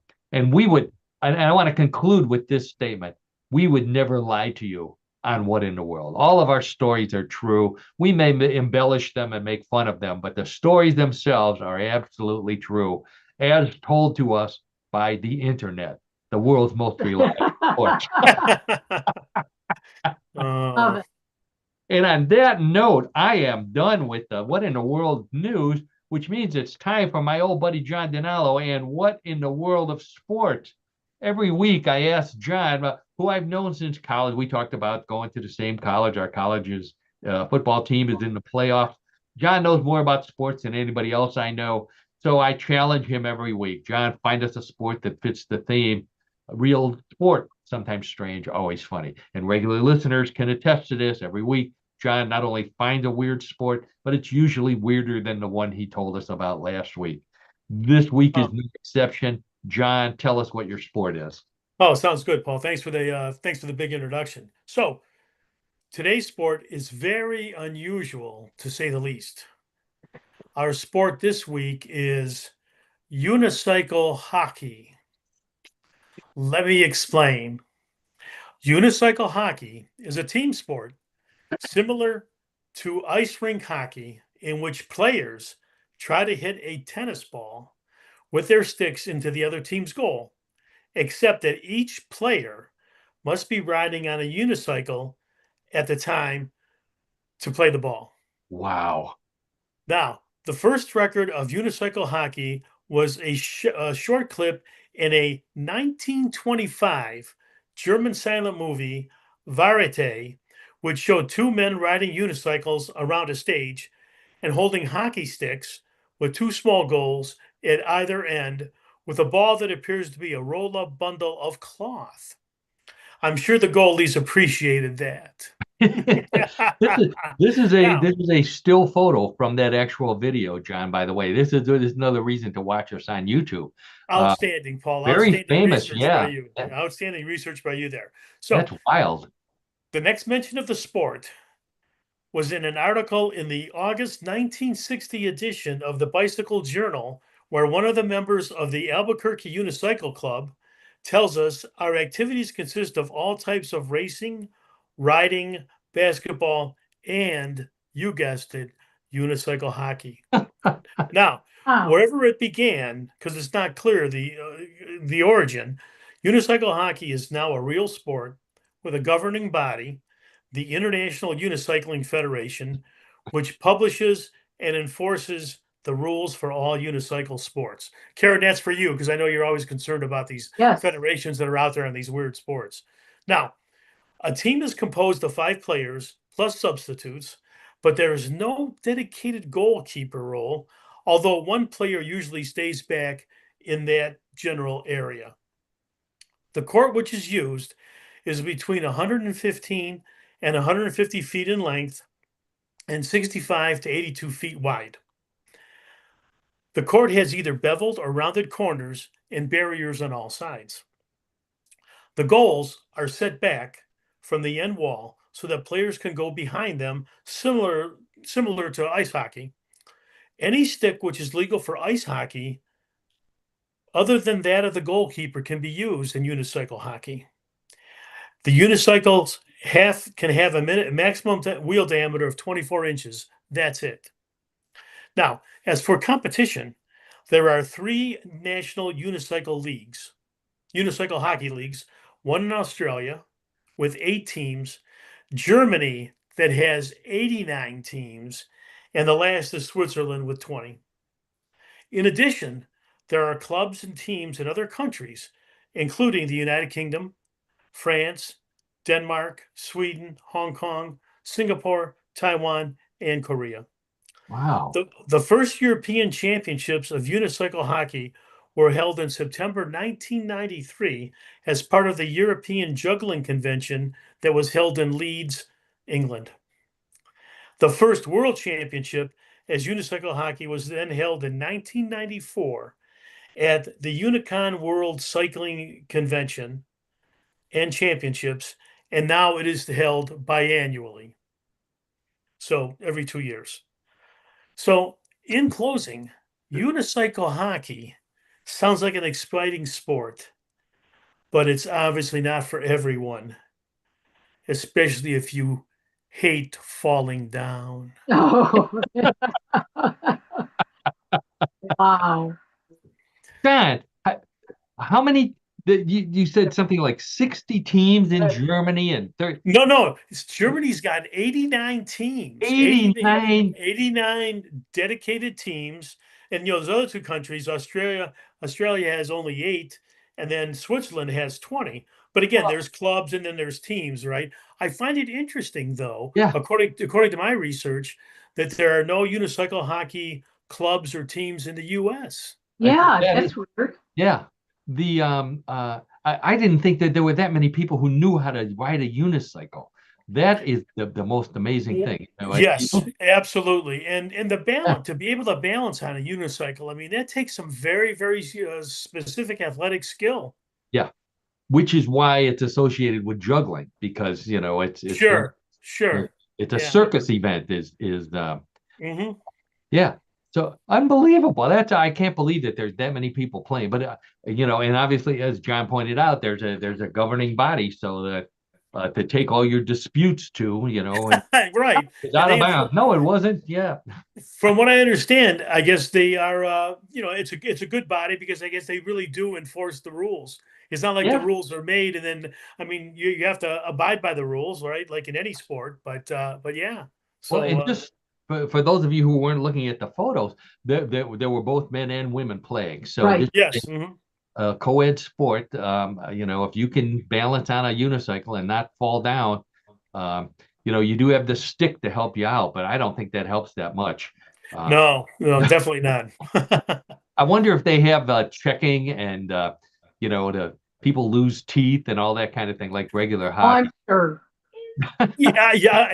Speaker 3: I want to conclude with this statement. We would never lie to you on What in the World. All of our stories are true. We may embellish them and make fun of them, but the stories themselves are absolutely true, as told to us by the internet, the world's most reliable source. And on that note, I am done with the What in the World news which means it's time for my old buddy John Dinallo. And what in the world of sports? Every week I ask John, who I've known since college. We talked about going to the same college. Our college's football team is in the playoffs. John knows more about sports than anybody else I know. So I challenge him every week. John, find us a sport that fits the theme. A real sport, sometimes strange, always funny. And regular listeners can attest to this. Every week, John not only finds a weird sport, but it's usually weirder than the one he told us about last week. This week is no exception. John, tell us what your sport is.
Speaker 2: Oh, sounds good, Paul. Thanks for the big introduction. So today's sport is very unusual, to say the least. Our sport this week is unicycle hockey. Let me explain. Unicycle hockey is a team sport similar to ice rink hockey, in which players try to hit a tennis ball with their sticks into the other team's goal, except that each player must be riding on a unicycle at the time to play the ball.
Speaker 3: Wow.
Speaker 2: Now, the first record of unicycle hockey was a short clip in a 1925 German silent movie, Varieté, which showed two men riding unicycles around a stage and holding hockey sticks with two small goals at either end, with a ball that appears to be a roll-up bundle of cloth. I'm sure the goalies appreciated that.
Speaker 3: This is a still photo from that actual video, John. By the way, this is another reason to watch us on YouTube.
Speaker 2: Outstanding, Paul.
Speaker 3: Very
Speaker 2: Outstanding
Speaker 3: famous,
Speaker 2: research
Speaker 3: yeah.
Speaker 2: by you. Outstanding research by you there. So
Speaker 3: that's wild.
Speaker 2: The next mention of the sport was in an article in the August 1960 edition of the Bicycle Journal, where one of the members of the Albuquerque Unicycle Club tells us our activities consist of all types of racing, riding, basketball, and, you guessed it, unicycle hockey. Now, wherever it began, because it's not clear the origin, unicycle hockey is now a real sport with a governing body, the International Unicycling Federation, which publishes and enforces the rules for all unicycle sports. Karen, that's for you, because I know you're always concerned about these federations that are out there on these weird sports. Now, a team is composed of 5 players plus substitutes, but there is no dedicated goalkeeper role, although one player usually stays back in that general area. The court which is used is between 115 and 150 feet in length and 65 to 82 feet wide. The court has either beveled or rounded corners and barriers on all sides. The goals are set back from the end wall so that players can go behind them, similar to ice hockey. Any stick which is legal for ice hockey, other than that of the goalkeeper, can be used in unicycle hockey. The unicycles can have a maximum wheel diameter of 24 inches. That's it. Now, as for competition, there are 3 national unicycle hockey leagues, one in Australia with 8 teams, Germany that has 89 teams, and the last is Switzerland with 20. In addition, there are clubs and teams in other countries, including the United Kingdom, France, Denmark, Sweden, Hong Kong, Singapore, Taiwan, and Korea.
Speaker 3: Wow.
Speaker 2: The first European Championships of unicycle hockey were held in September 1993 as part of the European Juggling Convention that was held in Leeds, England. The first World Championship as unicycle hockey was then held in 1994 at the Unicon World Cycling Convention and Championships, and now it is held biannually, so every 2 years. So, in closing, unicycle hockey sounds like an exciting sport, but it's obviously not for everyone, especially if you hate falling down.
Speaker 1: Oh. Wow.
Speaker 3: John, how many? You said something like 60 teams in Germany and 30.
Speaker 2: No. Germany's got 89 teams.
Speaker 3: 89
Speaker 2: 89 dedicated teams. and those other two countries, Australia has only 8, and then Switzerland has 20. But again, there's clubs and then there's teams, right? I find it interesting, though,
Speaker 3: Yeah.
Speaker 2: according to my research, that there are no unicycle hockey clubs or teams in the U.S.
Speaker 1: Yeah,
Speaker 3: That
Speaker 1: that's
Speaker 3: is-
Speaker 1: weird.
Speaker 3: Yeah. I didn't think that there were that many people who knew how to ride a unicycle. That is the most amazing thing.
Speaker 2: Yes, absolutely. And the
Speaker 3: Yeah.
Speaker 2: balance, to be able to balance on a unicycle, I mean, that takes some very, very specific athletic skill.
Speaker 3: Yeah. Which is why it's associated with juggling, because it's
Speaker 2: Sure, sure.
Speaker 3: it's a
Speaker 2: Yeah.
Speaker 3: circus event is
Speaker 2: hmm
Speaker 3: yeah. So unbelievable. I can't believe that there's that many people playing. But and obviously, as John pointed out, there's a governing body, so that to take all your disputes to, and
Speaker 2: Right.
Speaker 3: it's
Speaker 2: And
Speaker 3: out of
Speaker 2: they,
Speaker 3: bounds. No, it wasn't. Yeah.
Speaker 2: from what I understand, I guess they are, it's a good body because I guess they really do enforce the rules. It's not like the
Speaker 3: Yeah.
Speaker 2: rules are made and then, I mean, you have to abide by the rules, right? Like in any sport, but yeah.
Speaker 3: Well,
Speaker 2: So,
Speaker 3: and just for those of you who weren't looking at the photos, there were both men and women playing. So
Speaker 1: Right.
Speaker 3: this
Speaker 2: yes.
Speaker 3: is a co-ed sport. If you can balance on a unicycle and not fall down, you do have the stick to help you out, but I don't think that helps that much.
Speaker 2: No, definitely not.
Speaker 3: I wonder if they have checking and the people lose teeth and all that kind of thing like regular
Speaker 1: Oh,
Speaker 3: hockey.
Speaker 1: I'm sure.
Speaker 2: Yeah.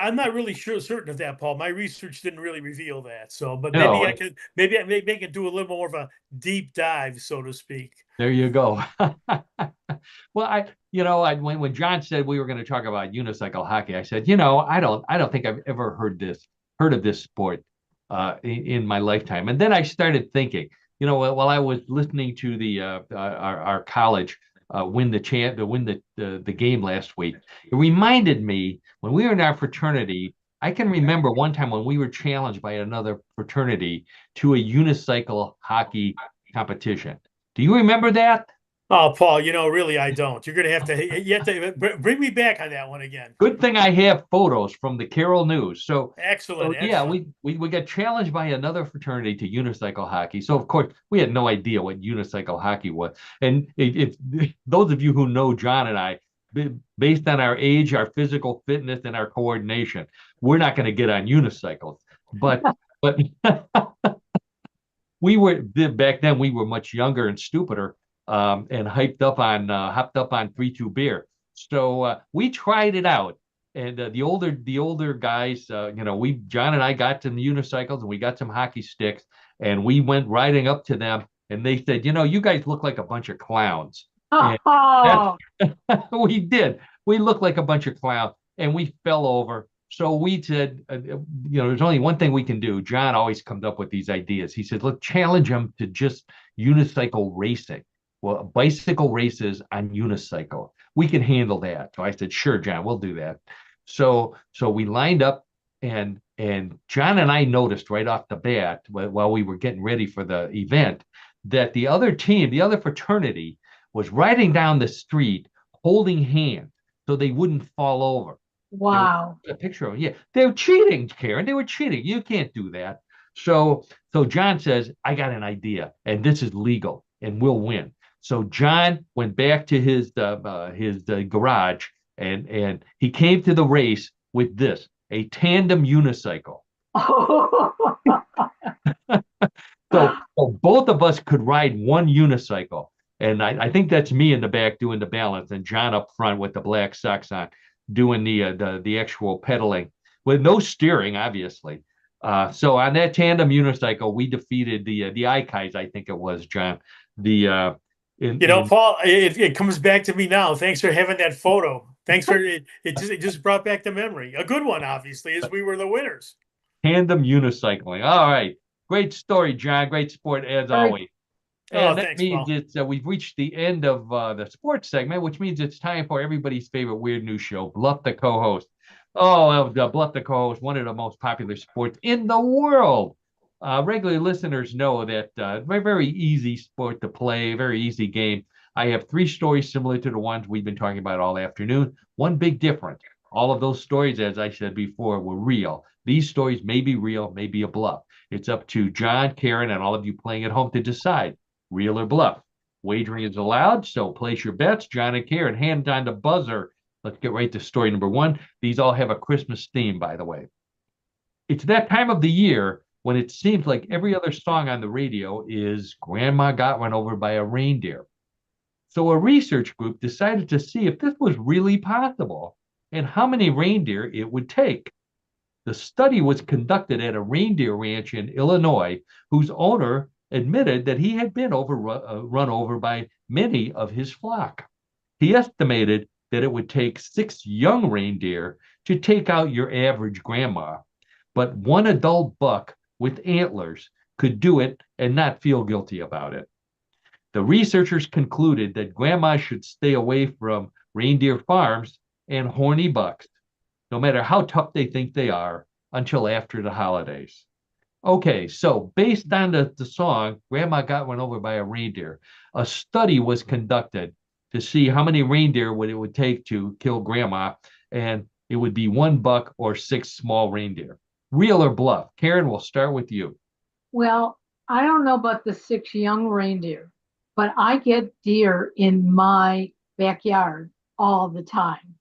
Speaker 2: I'm not really certain of that, Paul. My research didn't really reveal that. So, but maybe
Speaker 3: No.
Speaker 2: maybe I could do a little more of a deep dive, so to speak.
Speaker 3: There you go. Well, when John said we were going to talk about unicycle hockey, I said, I don't think I've ever heard of this sport in my lifetime. And then I started thinking, while I was listening to our college win the game last week, it reminded me when we were in our fraternity. I can remember one time when we were challenged by another fraternity to a unicycle hockey competition. Do you remember that?
Speaker 2: Oh, Paul, really, I don't. You have to bring me back on that one again.
Speaker 3: Good thing I have photos from the Carroll News. So
Speaker 2: Excellent.
Speaker 3: yeah,
Speaker 2: Excellent.
Speaker 3: we got challenged by another fraternity to unicycle hockey. So of course we had no idea what unicycle hockey was. And if those of you who know John and I, based on our age, our physical fitness, and our coordination, we're not going to get on unicycles. But back then we were much younger and stupider, and hopped up on 3-2 beer. So we tried it out, and the older guys, John and I got some unicycles and we got some hockey sticks, and we went riding up to them, and they said, you guys look like a bunch of clowns.
Speaker 1: Oh,
Speaker 3: We did. We looked like a bunch of clowns, and we fell over. So we said, there's only one thing we can do. John always comes up with these ideas. He said, let's challenge them to just unicycle racing. Well, bicycle races on unicycle. We can handle that. So I said, sure, John, we'll do that. So we lined up, and John and I noticed right off the bat while we were getting ready for the event that the other team, the other fraternity, was riding down the street holding hands so they wouldn't fall over.
Speaker 1: wow.
Speaker 3: A picture of, yeah, they were cheating, Karen. They were cheating. You can't do that. So John says, I got an idea, and this is legal, and we'll win. So John went back to his garage, and he came to the race with a tandem unicycle. So both of us could ride one unicycle. And I think that's me in the back doing the balance, and John up front with the black socks on doing the actual pedaling with no steering, obviously. So on that tandem unicycle, we defeated the Ikais, I think it was, John.
Speaker 2: Paul, it comes back to me now. Thanks for having that photo. Thanks for it. It just brought back the memory. A good one, obviously, as we were the winners.
Speaker 3: Tandem unicycling. All right. Great story, John. Great sport as always. And that
Speaker 2: thanks,
Speaker 3: means
Speaker 2: Paul.
Speaker 3: we've reached the end of the sports segment, which means it's time for everybody's favorite weird news show, Bluff the Co-host. Oh, Bluff the Co-host, one of the most popular sports in the world. Regular listeners know that very, very easy sport to play, very easy game. I have 3 stories similar to the ones we've been talking about all afternoon. One big difference. All of those stories, as I said before, were real. These stories may be real, may be a bluff. It's up to John, Karen, and all of you playing at home to decide real or bluff. Wagering is allowed, so place your bets. John and Karen, hand on the buzzer. Let's get right to story number one. These all have a Christmas theme, by the way. It's that time of the year when it seems like every other song on the radio is Grandma Got Run Over by a Reindeer. So a research group decided to see if this was really possible and how many reindeer it would take. The study was conducted at a reindeer ranch in Illinois, whose owner admitted that he had been run over by many of his flock. He estimated that it would take 6 young reindeer to take out your average grandma, but one adult buck with antlers could do it and not feel guilty about it. The researchers concluded that grandmas should stay away from reindeer farms and horny bucks, no matter how tough they think they are, until after the holidays. Okay, so based on the song, Grandma Got Run Over by a Reindeer, a study was conducted to see how many reindeer it would take to kill Grandma, and it would be 1 buck or 6 small reindeer. Real or bluff? Karen, we'll start with you.
Speaker 1: Well, I don't know about the 6 young reindeer, but I get deer in my backyard all the time.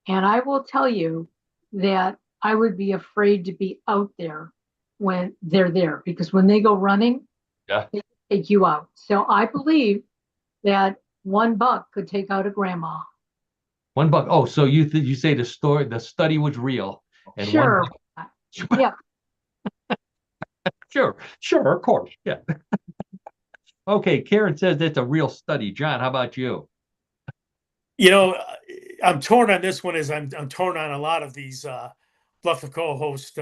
Speaker 1: And I will tell you that I would be afraid to be out there when they're there, because when they go running,
Speaker 3: Yeah.
Speaker 1: they take you out. So I believe that 1 buck could take out a grandma.
Speaker 3: 1 buck. Oh, so you say the study was real, and
Speaker 1: Sure.
Speaker 3: 1 buck.
Speaker 1: Yeah.
Speaker 3: Sure, of course. Yeah. Okay, Karen says it's a real study. John, how about you?
Speaker 2: You know, I'm torn on this one as I'm torn on a lot of these bluff the co-host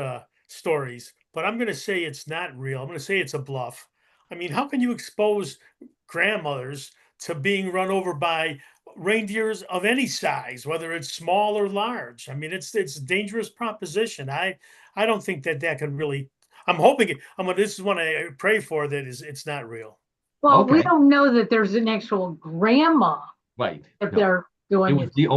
Speaker 2: stories, but I'm going to say it's not real. I'm going to say it's a bluff. I mean, how can you expose grandmothers to being run over by reindeers of any size, whether it's small or large? I mean, it's a dangerous proposition. I don't think that can really. I'm hoping. This is one I pray for, that it's not real.
Speaker 1: Well,
Speaker 3: Okay.
Speaker 1: we don't know that there's an actual grandma
Speaker 3: Right.
Speaker 1: if
Speaker 3: No.
Speaker 1: they're
Speaker 3: It
Speaker 1: doing
Speaker 3: was
Speaker 1: it.
Speaker 3: the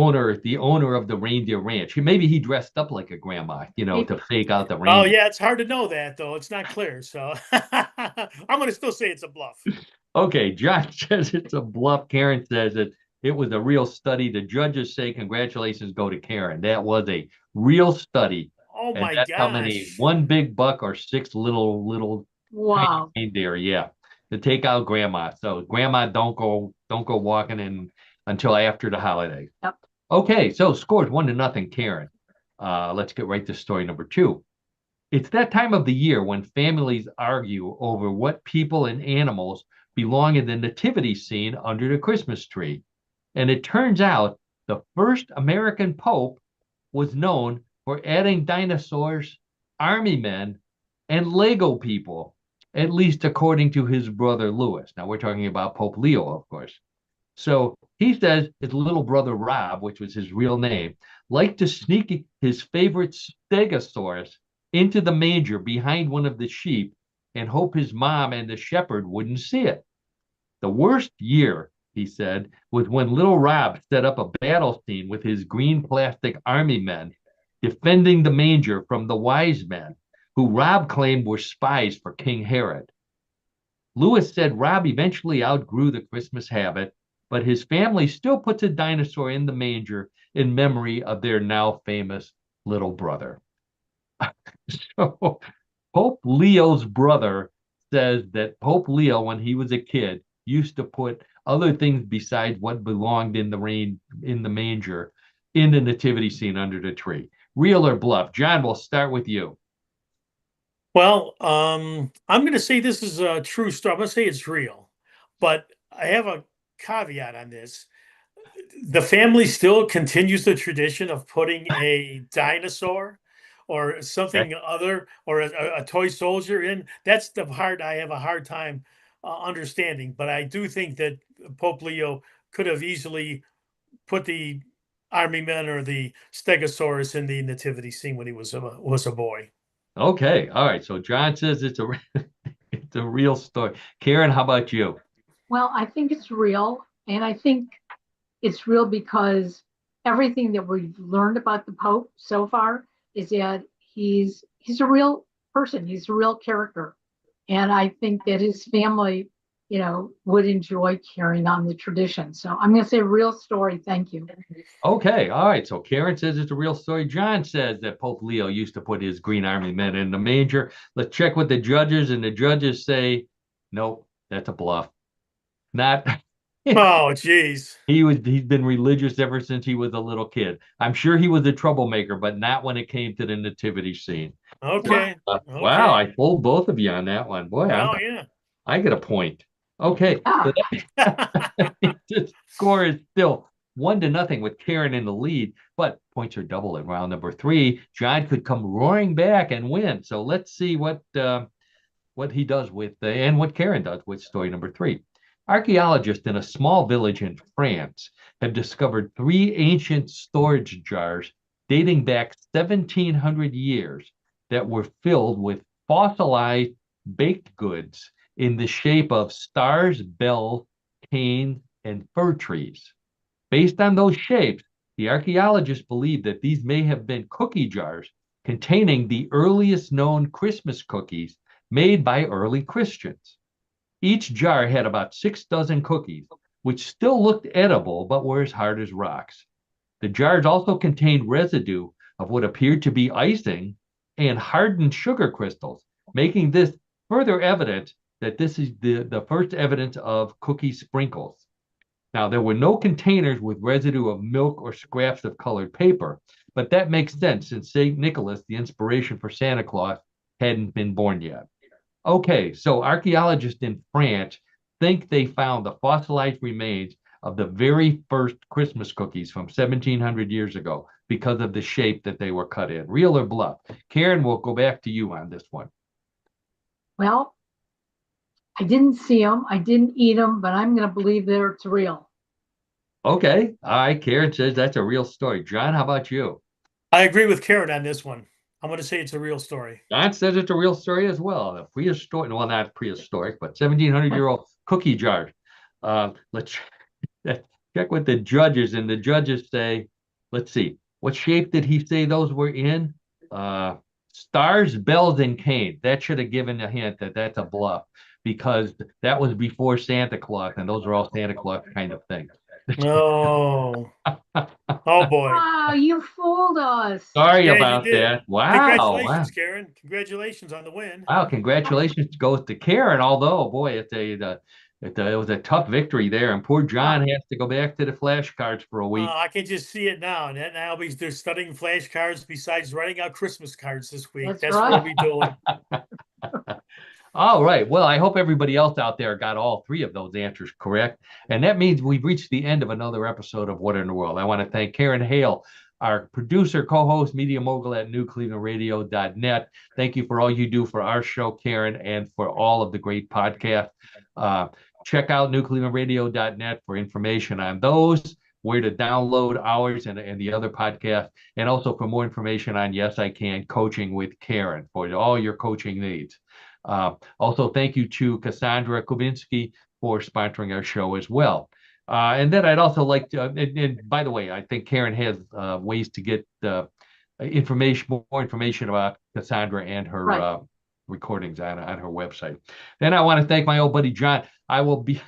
Speaker 3: owner of the reindeer ranch. Maybe he dressed up like a grandma, to fake out the
Speaker 2: Oh
Speaker 3: reindeer.
Speaker 2: yeah, it's hard to know that though. It's not clear. So I'm going to still say it's a bluff.
Speaker 3: Okay, John says it's a bluff. Karen says it was a real study. The judges say congratulations go to Karen. That was a real study.
Speaker 2: Oh
Speaker 3: And
Speaker 2: my
Speaker 3: that's how many,
Speaker 2: gosh.
Speaker 3: 1 big buck or 6 little tiny
Speaker 1: Wow.
Speaker 3: reindeer, yeah, to take out grandma. So grandma don't go walking in until after the holidays.
Speaker 1: Yep.
Speaker 3: Okay, so scores 1-0, Karen. Let's get right to story number 2. It's that time of the year when families argue over what people and animals belong in the nativity scene under the Christmas tree. And it turns out the first American Pope was known for adding dinosaurs, army men, and Lego people, at least according to his brother Louis. Now we're talking about Pope Leo, of course. So he says his little brother Rob, which was his real name, liked to sneak his favorite stegosaurus into the manger behind one of the sheep and hope his mom and the shepherd wouldn't see it. The worst year, he said, was when little Rob set up a battle scene with his green plastic army men defending the manger from the wise men, who Rob claimed were spies for King Herod. Lewis said Rob eventually outgrew the Christmas habit, but his family still puts a dinosaur in the manger in memory of their now famous little brother. So Pope Leo's brother says that Pope Leo, when he was a kid, used to put other things besides what belonged in the manger in the nativity scene under the tree. Real or bluff? John, we'll start with you.
Speaker 2: Well, I'm going to say this is a true story. I'm going to say it's real, but I have a caveat on this. The family still continues the tradition of putting a dinosaur or something other, or a toy soldier in. That's the part I have a hard time understanding. But I do think that Pope Leo could have easily put the army men or the stegosaurus in the nativity scene when he was a boy.
Speaker 3: Okay, all right. So John says it's a real story. Karen, how about you?
Speaker 1: Well, I think it's real. And I think it's real because everything that we've learned about the Pope so far is that he's a real person. He's a real character. And I think that his family, would enjoy carrying on the tradition. So I'm going to say real story. Thank you.
Speaker 3: Okay, all right. So Karen says it's a real story. John says that Pope Leo used to put his green army men in the manger. Let's check with the judges, and the judges say, nope, that's a bluff. Not.
Speaker 2: Oh, geez.
Speaker 3: He's been religious ever since he was a little kid. I'm sure he was a troublemaker, but not when it came to the nativity scene.
Speaker 2: Okay.
Speaker 3: Wow, I fooled both of you on that one. Boy,
Speaker 2: Oh, yeah.
Speaker 3: I get a point. Okay, so the score is still 1-0 with Karen in the lead, but points are double at round number 3. John could come roaring back and win. So let's see what he does with and what Karen does with story number 3. Archaeologists in a small village in France have discovered 3 ancient storage jars dating back 1,700 years that were filled with fossilized baked goods in the shape of stars, bells, canes, and fir trees. Based on those shapes, the archaeologists believe that these may have been cookie jars containing the earliest known Christmas cookies made by early Christians. Each jar had about 6 dozen cookies, which still looked edible but were as hard as rocks. The jars also contained residue of what appeared to be icing and hardened sugar crystals, making this further evidence that this is the first evidence of cookie sprinkles. Now, there were no containers with residue of milk or scraps of colored paper, but that makes sense since St. Nicholas, the inspiration for Santa Claus, hadn't been born yet. Okay, so archaeologists in France think they found the fossilized remains of the very first Christmas cookies from 1,700 years ago because of the shape that they were cut in. Real or bluff? Karen, we'll go back to you on this one.
Speaker 1: Well, I didn't see them. I didn't eat them, but I'm going to believe that it's real.
Speaker 3: Okay. All right. Karen says that's a real story. John, how about you?
Speaker 2: I agree with Karen on this one. I'm going to say it's a real story.
Speaker 3: John says it's a real story as well. A prehistoric, well, not prehistoric, but 1,700-year-old cookie jars. Let's check with the judges, and the judges say, let's see, what shape did he say those were in? Stars, bells, and cane. That should have given a hint that that's a bluff because that was before Santa Claus, and those are all Santa Claus kind of things.
Speaker 2: Oh, oh boy.
Speaker 1: Wow, you fooled us.
Speaker 3: Sorry
Speaker 2: Yeah,
Speaker 3: about
Speaker 2: you did.
Speaker 3: that. Wow.
Speaker 2: Congratulations, Karen. Congratulations on the win.
Speaker 3: Wow, congratulations goes to Karen. Although, boy, it was a tough victory there, and poor John has to go back to the flashcards for a week.
Speaker 2: I can just see it now. And now they're studying flashcards besides writing out Christmas cards this week. That's
Speaker 1: right.
Speaker 2: what we'll be doing.
Speaker 3: All right. Well, I hope everybody else out there got all 3 of those answers correct. And that means we've reached the end of another episode of What in the World. I want to thank Karen Hale, our producer, co-host, media mogul at newclevelandradio.net. Thank you for all you do for our show, Karen, and for all of the great podcasts. Check out newclevelandradio.net for information on those, where to download ours and the other podcasts, and also for more information on Yes I Can Coaching with Karen for all your coaching needs. Also, thank you to Cassandra Kubinski for sponsoring our show as well. And then I'd also like to, and by the way, I think Karen has ways to get more information about Cassandra and her recordings on her website. Then I want to thank my old buddy John. I'll be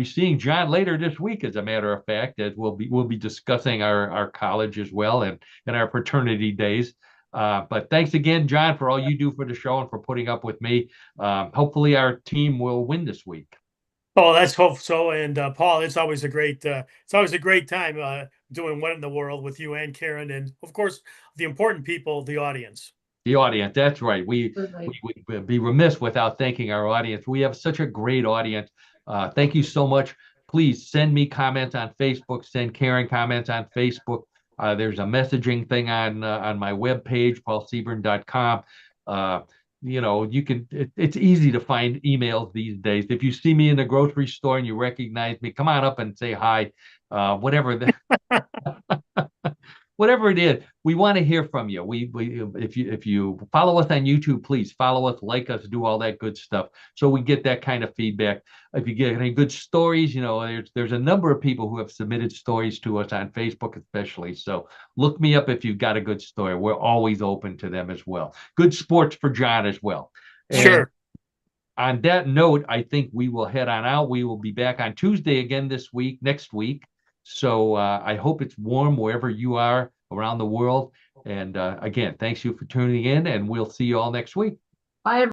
Speaker 3: seeing John later this week, as a matter of fact, as we'll be discussing our college as well and our fraternity days. But thanks again, John, for all you do for the show and for putting up with me. Hopefully our team will win this week.
Speaker 2: Oh, let's hope so. And Paul, it's always a great time doing What in the World with you and Karen, and of course the important people, the audience.
Speaker 3: The audience, that's right. We'd be remiss without thanking our audience. We have such a great audience. Thank you so much. Please send me comments on Facebook. Send Karen comments on Facebook. There's a messaging thing on my webpage, paulseaburn.com. You can. It's easy to find emails these days. If you see me in the grocery store and you recognize me, come on up and say hi. Whatever. whatever it is, we want to hear from you. If you follow us on YouTube, please follow us, like us, do all that good stuff, so we get that kind of feedback. If you get any good stories, there's a number of people who have submitted stories to us on Facebook, especially. So look me up if you've got a good story. We're always open to them as well. Good sports for John as well.
Speaker 2: Sure.
Speaker 3: On that note, I think we will head on out. We will be back on Tuesday again next week. So I hope it's warm wherever you are around the world. And again, thanks you for tuning in, and we'll see you all next week.
Speaker 1: Bye,